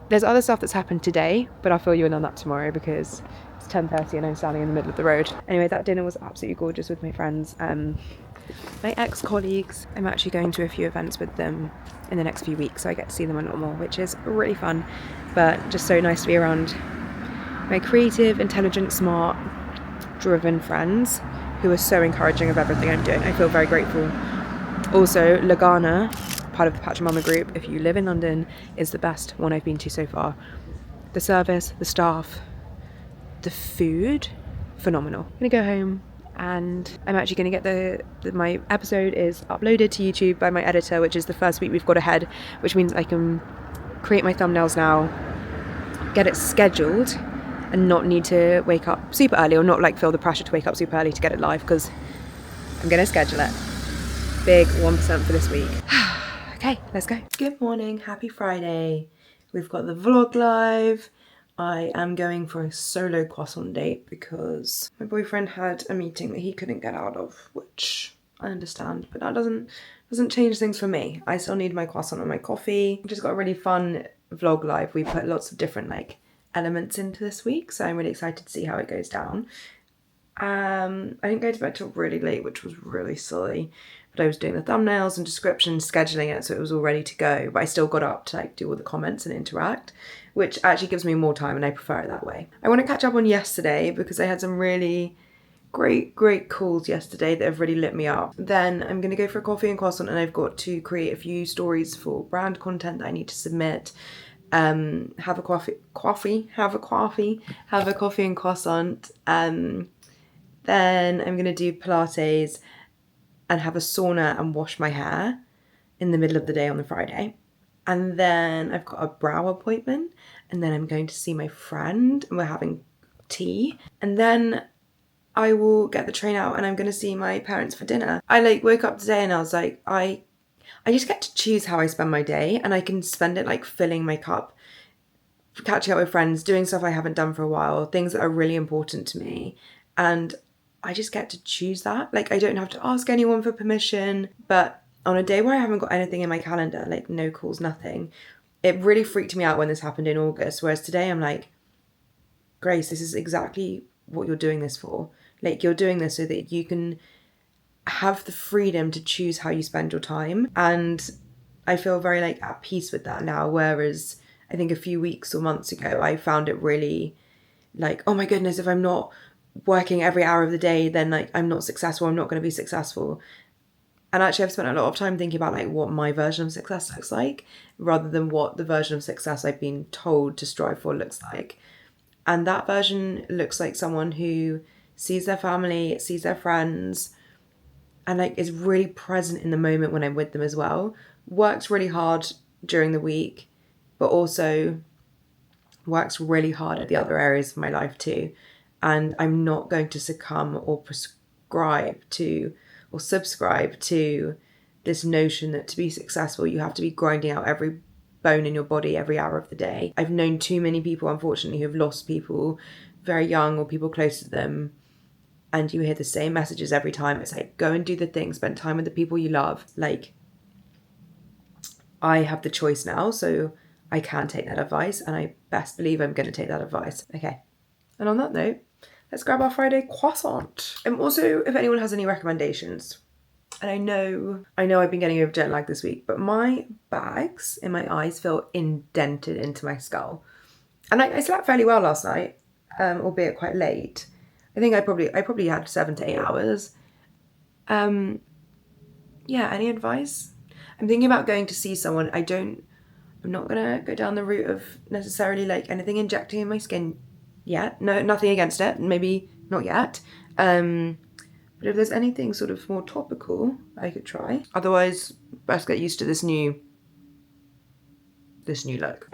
There's other stuff that's happened today, but I'll fill you in on that tomorrow because it's 10:30 and I'm standing in the middle of the road. Anyway, that dinner was absolutely gorgeous with my friends, my ex-colleagues. I'm actually going to a few events with them in the next few weeks, so I get to see them a lot more, which is really fun, but just so nice to be around my creative, intelligent, smart, driven friends who are so encouraging of everything I'm doing. I feel very grateful. Also, Lagana, part of the Pachamama group, if you live in London, is the best one I've been to so far. The service, the staff, the food, phenomenal. I'm gonna go home and I'm actually gonna get my episode is uploaded to YouTube by my editor, which is the first week we've got ahead, which means I can create my thumbnails now, get it scheduled, and not need to wake up super early, or not like feel the pressure to wake up super early to get it live, because I'm gonna schedule it. Big 1% for this week. Okay, let's go. Good morning, happy Friday. We've got the vlog live. I am going for a solo croissant date because my boyfriend had a meeting that he couldn't get out of, which I understand, but that doesn't change things for me. I still need my croissant and my coffee. We just got a really fun vlog live. We put lots of different like elements into this week, so I'm really excited to see how it goes down. I didn't go to bed till really late, which was really silly, but I was doing the thumbnails and description, scheduling it, so it was all ready to go, but I still got up to like do all the comments and interact, which actually gives me more time and I prefer it that way. I want to catch up on yesterday because I had some really great calls yesterday that have really lit me up. Then I'm going to go for a coffee and croissant, and I've got to create a few stories for brand content that I need to submit. Have a coffee and croissant. Then I'm going to do Pilates and have a sauna and wash my hair in the middle of the day on the Friday. And then I've got a brow appointment, and then I'm going to see my friend and we're having tea. And then I will get the train out and I'm going to see my parents for dinner. I like woke up today and I was like, I just get to choose how I spend my day, and I can spend it like filling my cup, catching up with friends, doing stuff I haven't done for a while, things that are really important to me. And I just get to choose that. Like, I don't have to ask anyone for permission. But on a day where I haven't got anything in my calendar, like no calls, nothing, it really freaked me out when this happened in August. Whereas today I'm like, Grace, this is exactly what you're doing this for. Like, you're doing this so that you can have the freedom to choose how you spend your time. And I feel very like at peace with that now. Whereas I think a few weeks or months ago, I found it really like, oh my goodness, if I'm not working every hour of the day, then like I'm not successful, I'm not going to be successful. And actually I've spent a lot of time thinking about like what my version of success looks like, rather than what the version of success I've been told to strive for looks like. And that version looks like someone who sees their family, sees their friends, and like is really present in the moment when I'm with them as well. Works really hard during the week, but also works really hard at the other areas of my life too. And I'm not going to succumb or prescribe to or subscribe to this notion that to be successful, you have to be grinding out every bone in your body every hour of the day. I've known too many people, unfortunately, who have lost people very young or people close to them. And you hear the same messages every time. It's like, go and do the thing, spend time with the people you love. Like, I have the choice now, so I can take that advice, and I best believe I'm going to take that advice. Okay. And on that note, let's grab our Friday croissant. Also, if anyone has any recommendations, and I know I've been getting over jet lag this week, but my bags in my eyes feel indented into my skull. And I slept fairly well last night, albeit quite late. I think I probably had 7 to 8 hours. Yeah, any advice? I'm thinking about going to see someone. I'm not gonna go down the route of necessarily like anything injecting in my skin yet. No, nothing against it. Maybe not yet. But if there's anything sort of more topical, I could try. Otherwise, best get used to this new look.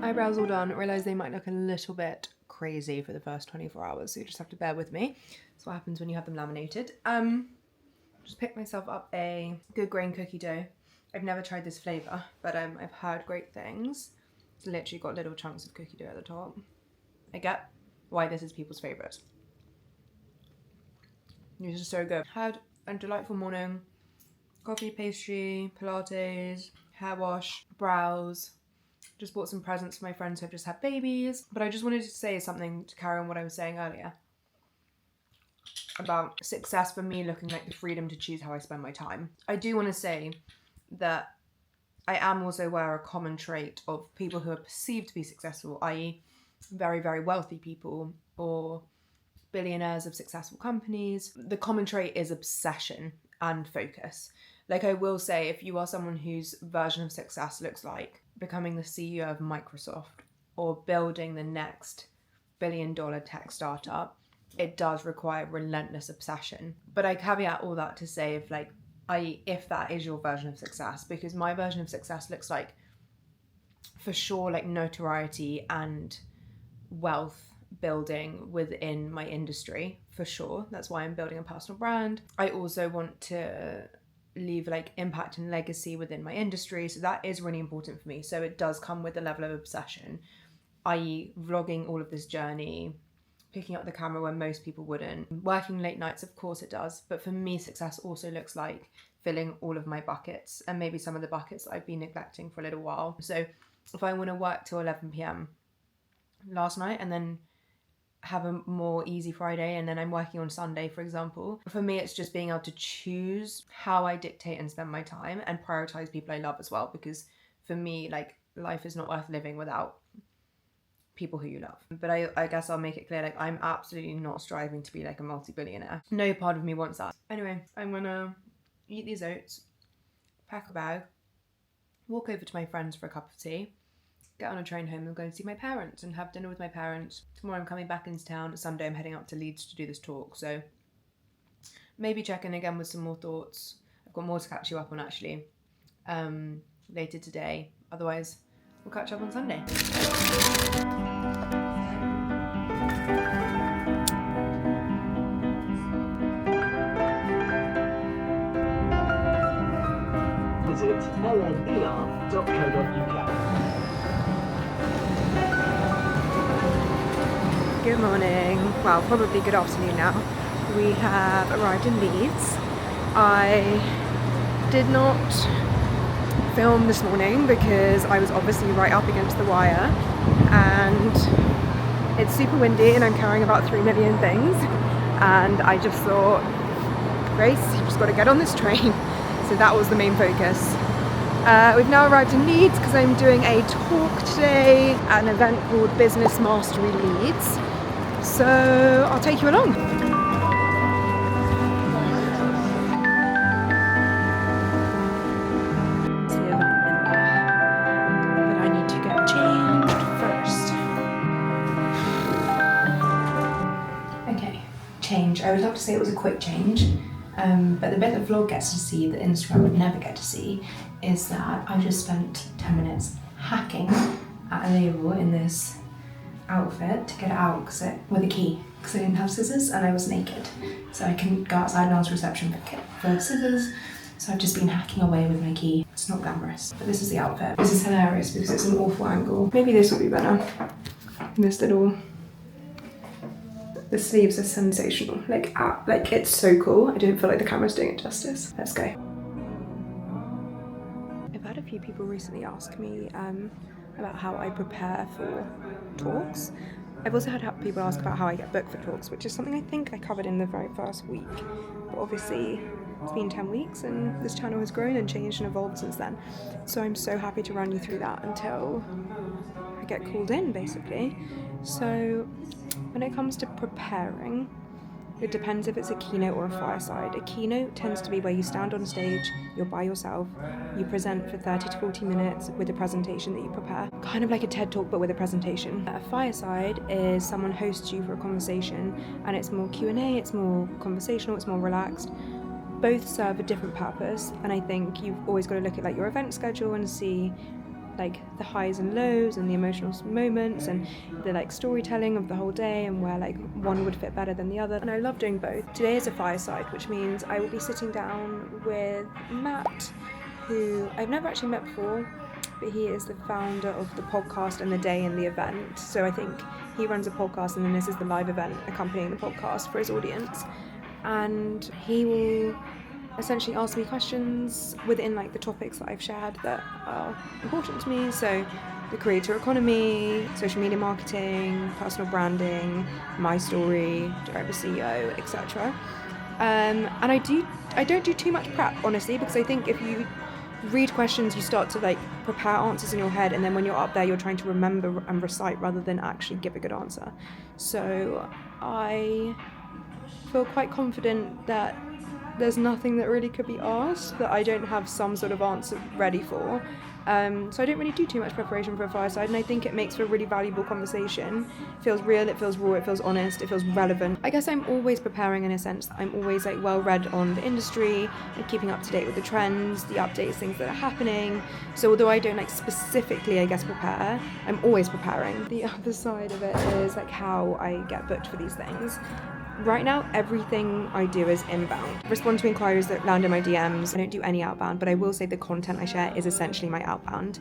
Eyebrows all done. Realise they might look a little bit crazy for the first 24 hours, so you just have to bear with me. That's what happens when you have them laminated. Just picked myself up a good grain cookie dough. I've never tried this flavour, but I've heard great things. It's literally got little chunks of cookie dough at the top. I get why this is people's favourite. This is so good. Had a delightful morning. Coffee, pastry, pilates, hair wash, brows. Just bought some presents for my friends who have just had babies. But I just wanted to say something to carry on what I was saying earlier about success for me looking like the freedom to choose how I spend my time. I do want to say that I am also aware a common trait of people who are perceived to be successful, i.e. very, very wealthy people or billionaires of successful companies. The common trait is obsession and focus. Like, I will say, if you are someone whose version of success looks like becoming the CEO of Microsoft or building the next billion-dollar tech startup, it does require relentless obsession. But I caveat all that to say, if that is your version of success, because my version of success looks like, for sure, like notoriety and wealth building within my industry, for sure. That's why I'm building a personal brand. I also want to leave like impact and legacy within my industry, so that is really important for me. So it does come with a level of obsession, i.e. vlogging all of this journey, picking up the camera when most people wouldn't, working late nights, of course it does, but for me success also looks like filling all of my buckets, and maybe some of the buckets that I've been neglecting for a little while. So if I want to work till 11 p.m. last night and then have a more easy Friday and then I'm working on Sunday, for example, for me it's just being able to choose how I dictate and spend my time and prioritize people I love as well, because for me, like, life is not worth living without people who you love. But I guess I'll make it clear, like, I'm absolutely not striving to be like a multi-billionaire. No part of me wants that. Anyway, I'm gonna eat these oats, pack a bag, walk over to my friends for a cup of tea, get on a train home and go and see my parents and have dinner with my parents. Tomorrow I'm coming back into town. Sunday I'm heading up to Leeds to do this talk, so maybe check in again with some more thoughts. I've got more to catch you up on actually later today. Otherwise, we'll catch up on Sunday. Visit lner.co.uk. Good morning, well, probably good afternoon now. We have arrived in Leeds. I did not film this morning because I was obviously right up against the wire, and it's super windy and I'm carrying about 3 million things, and I just thought, Grace, you just got to get on this train. So that was the main focus. We've now arrived in Leeds because I'm doing a talk today at an event called Business Mastery Leeds. So I'll take you along. But I need to get changed first. Okay, change. I would love to say it was a quick change. But the bit the vlog gets to see that Instagram would never get to see is that I just spent 10 minutes hacking at a label in this outfit to get it out with a key, because I didn't have scissors and I was naked, so I couldn't go outside and ask reception for scissors. So I've just been hacking away with my key. It's not glamorous, but this is the outfit. This is hilarious because it's an awful angle. Maybe this will be better. The sleeves are sensational. Like it's so cool. I don't feel like the camera's doing it justice. Let's go. I've had a few people recently ask me about how I prepare for talks. I've also had people ask about how I get booked for talks, which is something I think I covered in the very first week. But obviously, it's been 10 weeks and this channel has grown and changed and evolved since then. So I'm so happy to run you through that until I get called in, basically. So when it comes to preparing, it depends if it's a keynote or a fireside. A keynote tends to be where you stand on stage, you're by yourself, you present for 30 to 40 minutes with a presentation that you prepare. Kind of like a TED Talk, but with a presentation. A fireside is someone hosts you for a conversation, and it's more Q&A, it's more conversational, it's more relaxed. Both serve a different purpose, and I think you've always got to look at like your event schedule and see like the highs and lows and the emotional moments and the like storytelling of the whole day and where like one would fit better than the other. And I love doing both. Today is a fireside, which means I will be sitting down with Matt, who I've never actually met before, but he is the founder of the podcast and the day and the event. So I think he runs a podcast and then this is the live event accompanying the podcast for his audience. And he will essentially ask me questions within like the topics that I've shared that are important to me. So the creator economy, social media marketing, personal branding, my story, driver CEO, etc. And I don't do too much prep, honestly, because I think if you read questions, you start to like prepare answers in your head, and then when you're up there, you're trying to remember and recite rather than actually give a good answer. So I feel quite confident that there's nothing that really could be asked that I don't have some sort of answer ready for. So I don't really do too much preparation for a fireside, and I think it makes for a really valuable conversation. It feels real, it feels raw, it feels honest, it feels relevant. I guess I'm always preparing in a sense that I'm always like well read on the industry and keeping up to date with the trends, the updates, things that are happening. So although I don't like specifically, I guess, prepare, I'm always preparing. The other side of it is like how I get booked for these things. Right now, everything I do is inbound. I respond to inquiries that land in my DMs. I don't do any outbound, but I will say the content I share is essentially my outbound.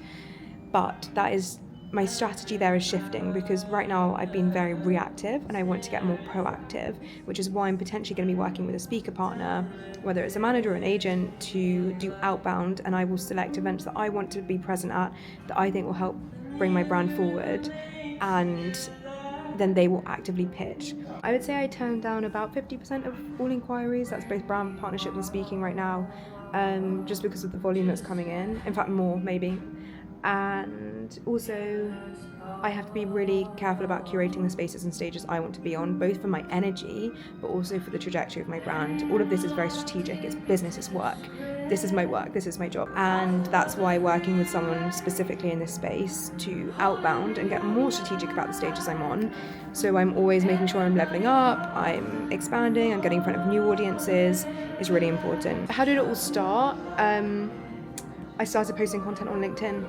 But that is, my strategy there is shifting, because right now I've been very reactive and I want to get more proactive, which is why I'm potentially going to be working with a speaker partner, whether it's a manager or an agent, to do outbound, and I will select events that I want to be present at that I think will help bring my brand forward, and then they will actively pitch. I would say I turn down about 50% of all inquiries. That's both brand partnerships and speaking right now, just because of the volume that's coming in. In fact, more maybe. And also, I have to be really careful about curating the spaces and stages I want to be on, both for my energy, but also for the trajectory of my brand. All of this is very strategic. It's business, it's work. This is my work, this is my job. And that's why working with someone specifically in this space to outbound and get more strategic about the stages I'm on. So I'm always making sure I'm leveling up, I'm expanding, I'm getting in front of new audiences, is really important. How did it all start? I started posting content on LinkedIn.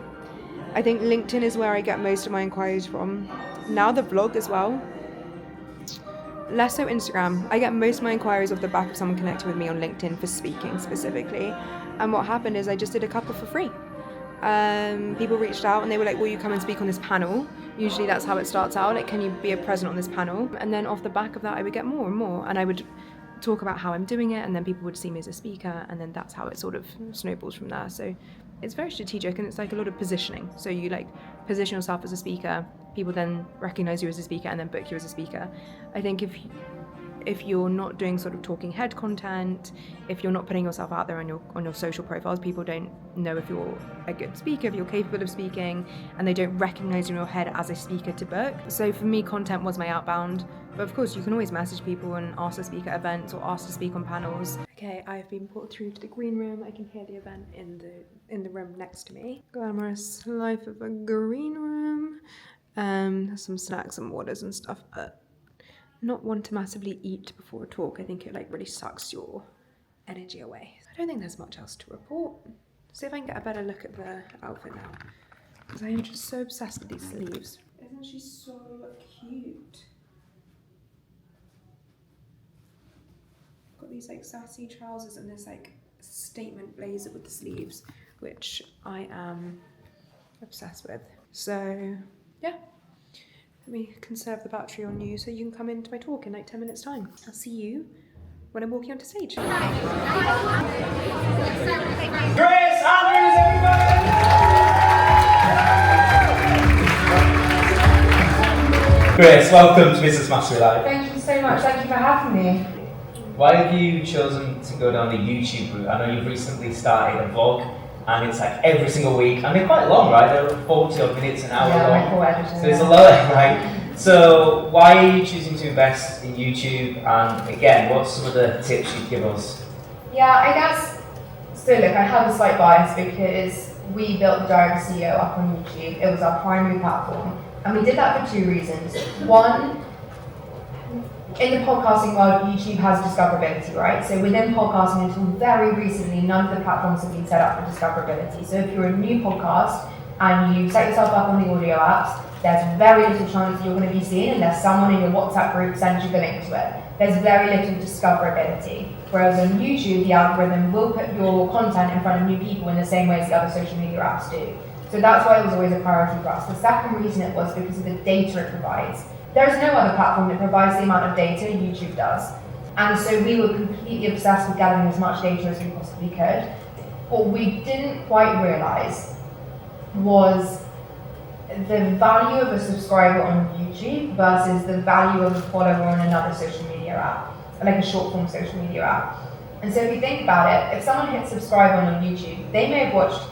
I think LinkedIn is where I get most of my inquiries from. Now the vlog as well. Less so Instagram. I get most of my inquiries off the back of someone connecting with me on LinkedIn for speaking specifically. And what happened is I just did a couple for free. People reached out and they were like, will you come and speak on this panel? Usually that's how it starts out, like, can you be a present on this panel? And then off the back of that I would get more and more, and I would talk about how I'm doing it, and then people would see me as a speaker, and then that's how it sort of snowballs from there. So it's very strategic, and it's like a lot of positioning. So you like position yourself as a speaker, people then recognize you as a speaker and then book you as a speaker. I think if you're not doing sort of talking head content, if you're not putting yourself out there on your social profiles, people don't know if you're a good speaker, if you're capable of speaking, and they don't recognize you in your head as a speaker to book. So for me, content was my outbound, but of course you can always message people and ask to speak at events or ask to speak on panels. Okay, I've been brought through to the green room. I can hear the event in the room next to me. Glamorous life of a green room. Some snacks and waters and stuff, but not one to massively eat before a talk. I think it like really sucks your energy away. I don't think there's much else to report. See if I can get a better look at the outfit now, because I am just so obsessed with these sleeves. Isn't she so cute? Got these like sassy trousers and this like statement blazer with the sleeves, which I am obsessed with. So yeah, let me conserve the battery on you so you can come into my talk in like 10 minutes time. I'll see you when I'm walking onto stage. Grace Andrews, everybody! Grace, welcome to Business Mastery Live. Thank you so much, thank you for having me. Why have you chosen to go down the YouTube route? I know you've recently started a vlog, and it's like every single week, and they're quite long, right? They're 40 odd minutes, an hour long. So there's a lot, right? So why are you choosing to invest in YouTube? And again, what's some of the tips you'd give us? Yeah, I guess, so look, I have a slight bias because we built the Driver CEO up on YouTube. It was our primary platform, and we did that for two reasons. One, in the podcasting world, YouTube has discoverability, right? So within podcasting, until very recently, none of the platforms have been set up for discoverability. So if you're a new podcast, and you set yourself up on the audio apps, there's very little chance you're going to be seen unless someone in your WhatsApp group sends you the link to it. There's very little discoverability. Whereas on YouTube, the algorithm will put your content in front of new people in the same way as the other social media apps do. So that's why it was always a priority for us. The second reason it was because of the data it provides. There is no other platform that provides the amount of data YouTube does. And so we were completely obsessed with gathering as much data as we possibly could. What we didn't quite realise was the value of a subscriber on YouTube versus the value of a follower on another social media app, like a short form social media app. And so if you think about it, if someone hits subscribe on YouTube, they may have watched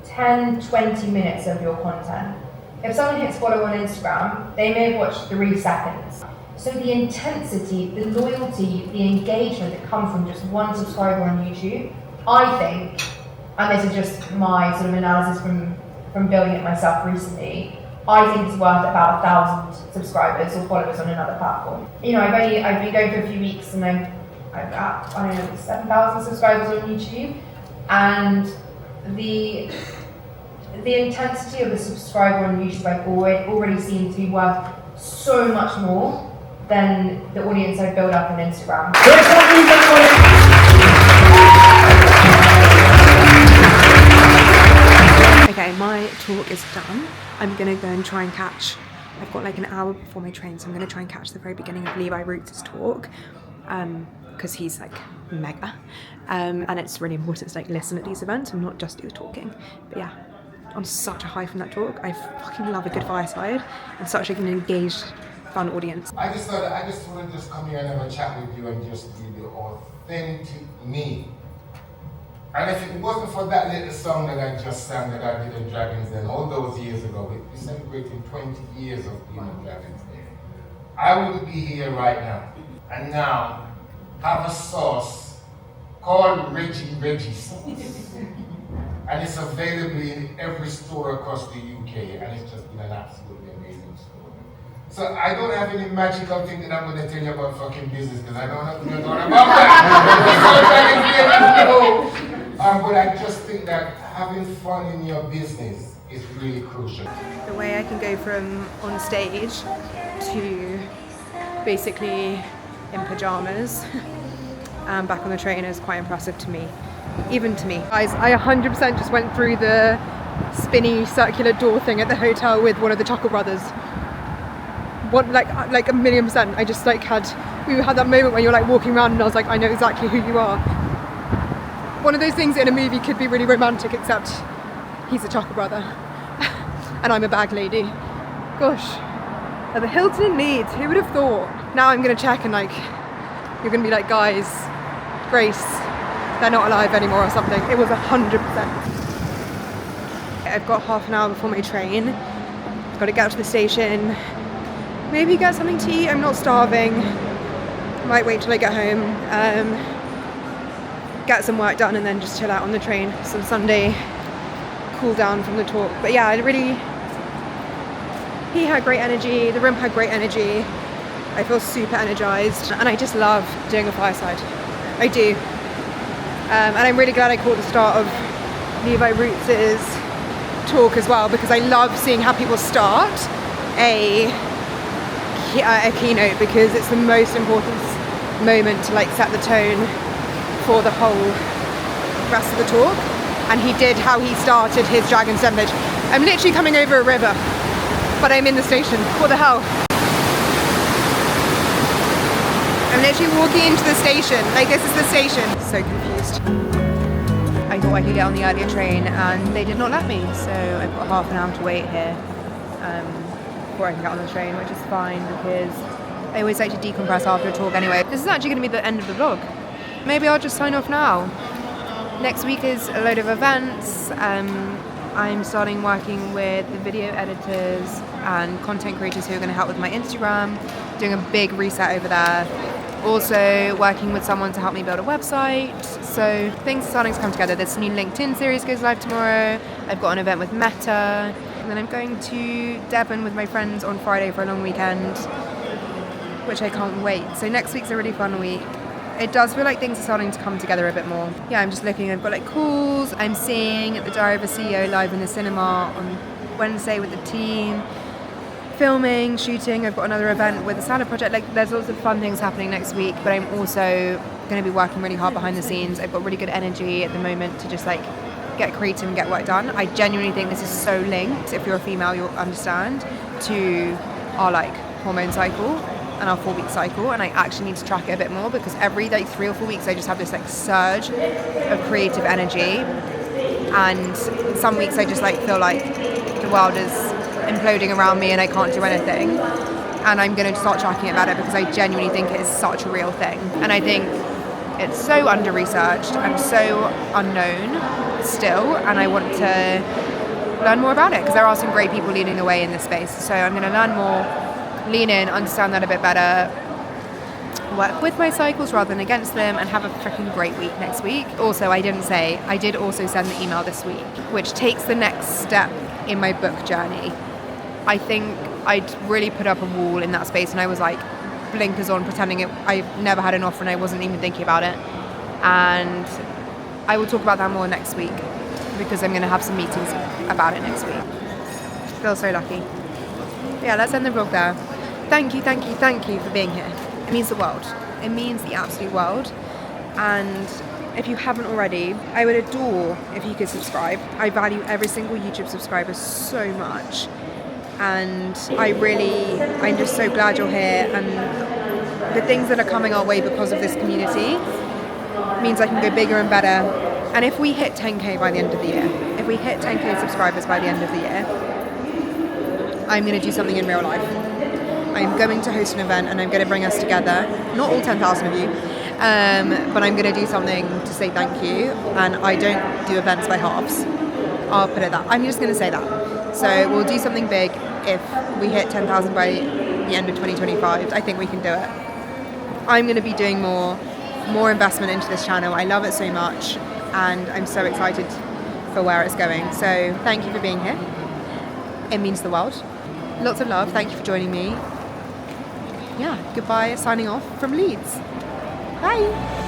10, 20 minutes of your content. If someone hits follow on Instagram, they may have watched 3 seconds. So the intensity, the loyalty, the engagement that come from just one subscriber on YouTube, I think, and this is just my sort of analysis from building it myself recently, I think it's worth about 1,000 subscribers or followers on another platform. You know, I've been going for a few weeks and I've got, I don't know, 7,000 subscribers on YouTube, and the intensity of the subscriber on YouTube I've already seen to be worth so much more than the audience I've built up on Instagram. Okay, my talk is done. I'm gonna go and try and catch, I've got like an hour before my train, so I'm gonna try and catch the very beginning of Levi Roots' talk, because he's like mega, and it's really important to like listen at these events and not just do the talking. But yeah, I'm such a high from that talk. I fucking love a good fireside and such like an engaged, fun audience. I just thought I just want to just come here and have a chat with you and just be the authentic me. And if it wasn't for that little song that I just sang that I did in Dragons Den all those years ago, we're celebrating 20 years of being in Dragons Den, I wouldn't be here right now. And now, have a sauce called Reggie sauce. And it's available in every store across the UK, and it's just been an absolutely amazing store. So I don't have any magical thing that I'm going to tell you about fucking business, because I don't have to know about that. But I just think that having fun in your business is really crucial. The way I can go from on stage to basically in pajamas and back on the train is quite impressive to me, even to me. Guys, I 100% just went through the spinny circular door thing at the hotel with one of the Chuckle brothers. Like 1,000,000%. I just like we had that moment where you're like walking around and I was like, I know exactly who you are. One of those things in a movie could be really romantic, except he's a Chuckle brother and I'm a bag lady. Gosh, at the Hilton in Leeds, who would have thought? Now I'm gonna check and like, you're gonna be like, guys, Grace, they're not alive anymore or something. It was 100%. I've got half an hour before my train. I've got to get out to the station, maybe get something to eat. I'm not starving. Might wait till I get home. Get some work done and then just chill out on the train. Some Sunday cool down from the talk. But yeah, he had great energy, the room had great energy. I feel super energized and I just love doing a fireside. I do. And I'm really glad I caught the start of Levi Roots' talk as well, because I love seeing how people start a keynote, because it's the most important moment to like set the tone for the whole rest of the talk. And he did how he started his Dragon's Den pitch. I'm literally coming over a river, but I'm in the station. What the hell? I'm literally walking into the station. Like, this is the station. So confused. I thought I could get on the earlier train and they did not let me. So I've got half an hour to wait here before I can get on the train, which is fine because I always like to decompress after a talk anyway. This is actually going to be the end of the vlog. Maybe I'll just sign off now. Next week is a load of events. I'm starting working with the video editors and content creators who are going to help with my Instagram, doing a big reset over there. Also working with someone to help me build a website. So things are starting to come together. This new LinkedIn series goes live tomorrow. I've got an event with Meta. And then I'm going to Devon with my friends on Friday for a long weekend, which I can't wait. So next week's a really fun week. It does feel like things are starting to come together a bit more. Yeah, I'm just looking, I've got like calls. I'm seeing The Diary of a CEO live in the cinema on Wednesday with the team, filming, shooting. I've got another event with the sauna project. Like, there's lots of fun things happening next week, but I'm also going to be working really hard behind the scenes. I've got really good energy at the moment to just like get creative and get work done. I genuinely think this is so linked, if you're a female you'll understand, to our like hormone cycle and our 4-week cycle, and I actually need to track it a bit more, because every like 3 or 4 weeks I just have this like surge of creative energy, and some weeks I just like feel like the world is imploding around me and I can't do anything. And I'm going to start tracking it better, because I genuinely think it is such a real thing, and I think it's so under-researched and so unknown still, and I want to learn more about it, because there are some great people leading the way in this space. So I'm going to learn more, lean in, understand that a bit better, work with my cycles rather than against them, and have a freaking great week next week. Also, I did also send the email this week, which takes the next step in my book journey. I think I'd really put up a wall in that space, and I was like blinkers on, pretending I never had an offer and I wasn't even thinking about it. And I will talk about that more next week, because I'm going to have some meetings about it next week. I feel so lucky. Yeah, let's end the vlog there. Thank you for being here. It means the world. It means the absolute world. And if you haven't already, I would adore if you could subscribe. I value every single YouTube subscriber so much. And I'm just so glad you're here, and the things that are coming our way because of this community means I can go bigger and better. And if we hit 10k by the end of the year, if we hit 10k subscribers by the end of the year, I'm going to do something in real life. I'm going to host an event, and I'm going to bring us together, not all 10,000 of you, but I'm going to do something to say thank you. And I don't do events by halves. I'll put it that. I'm just going to say that. So we'll do something big if we hit 10,000 by the end of 2025. I think we can do it. I'm going to be doing more investment into this channel. I love it so much, and I'm so excited for where it's going. So thank you for being here. It means the world. Lots of love. Thank you for joining me. Yeah, goodbye. Signing off from Leeds. Bye.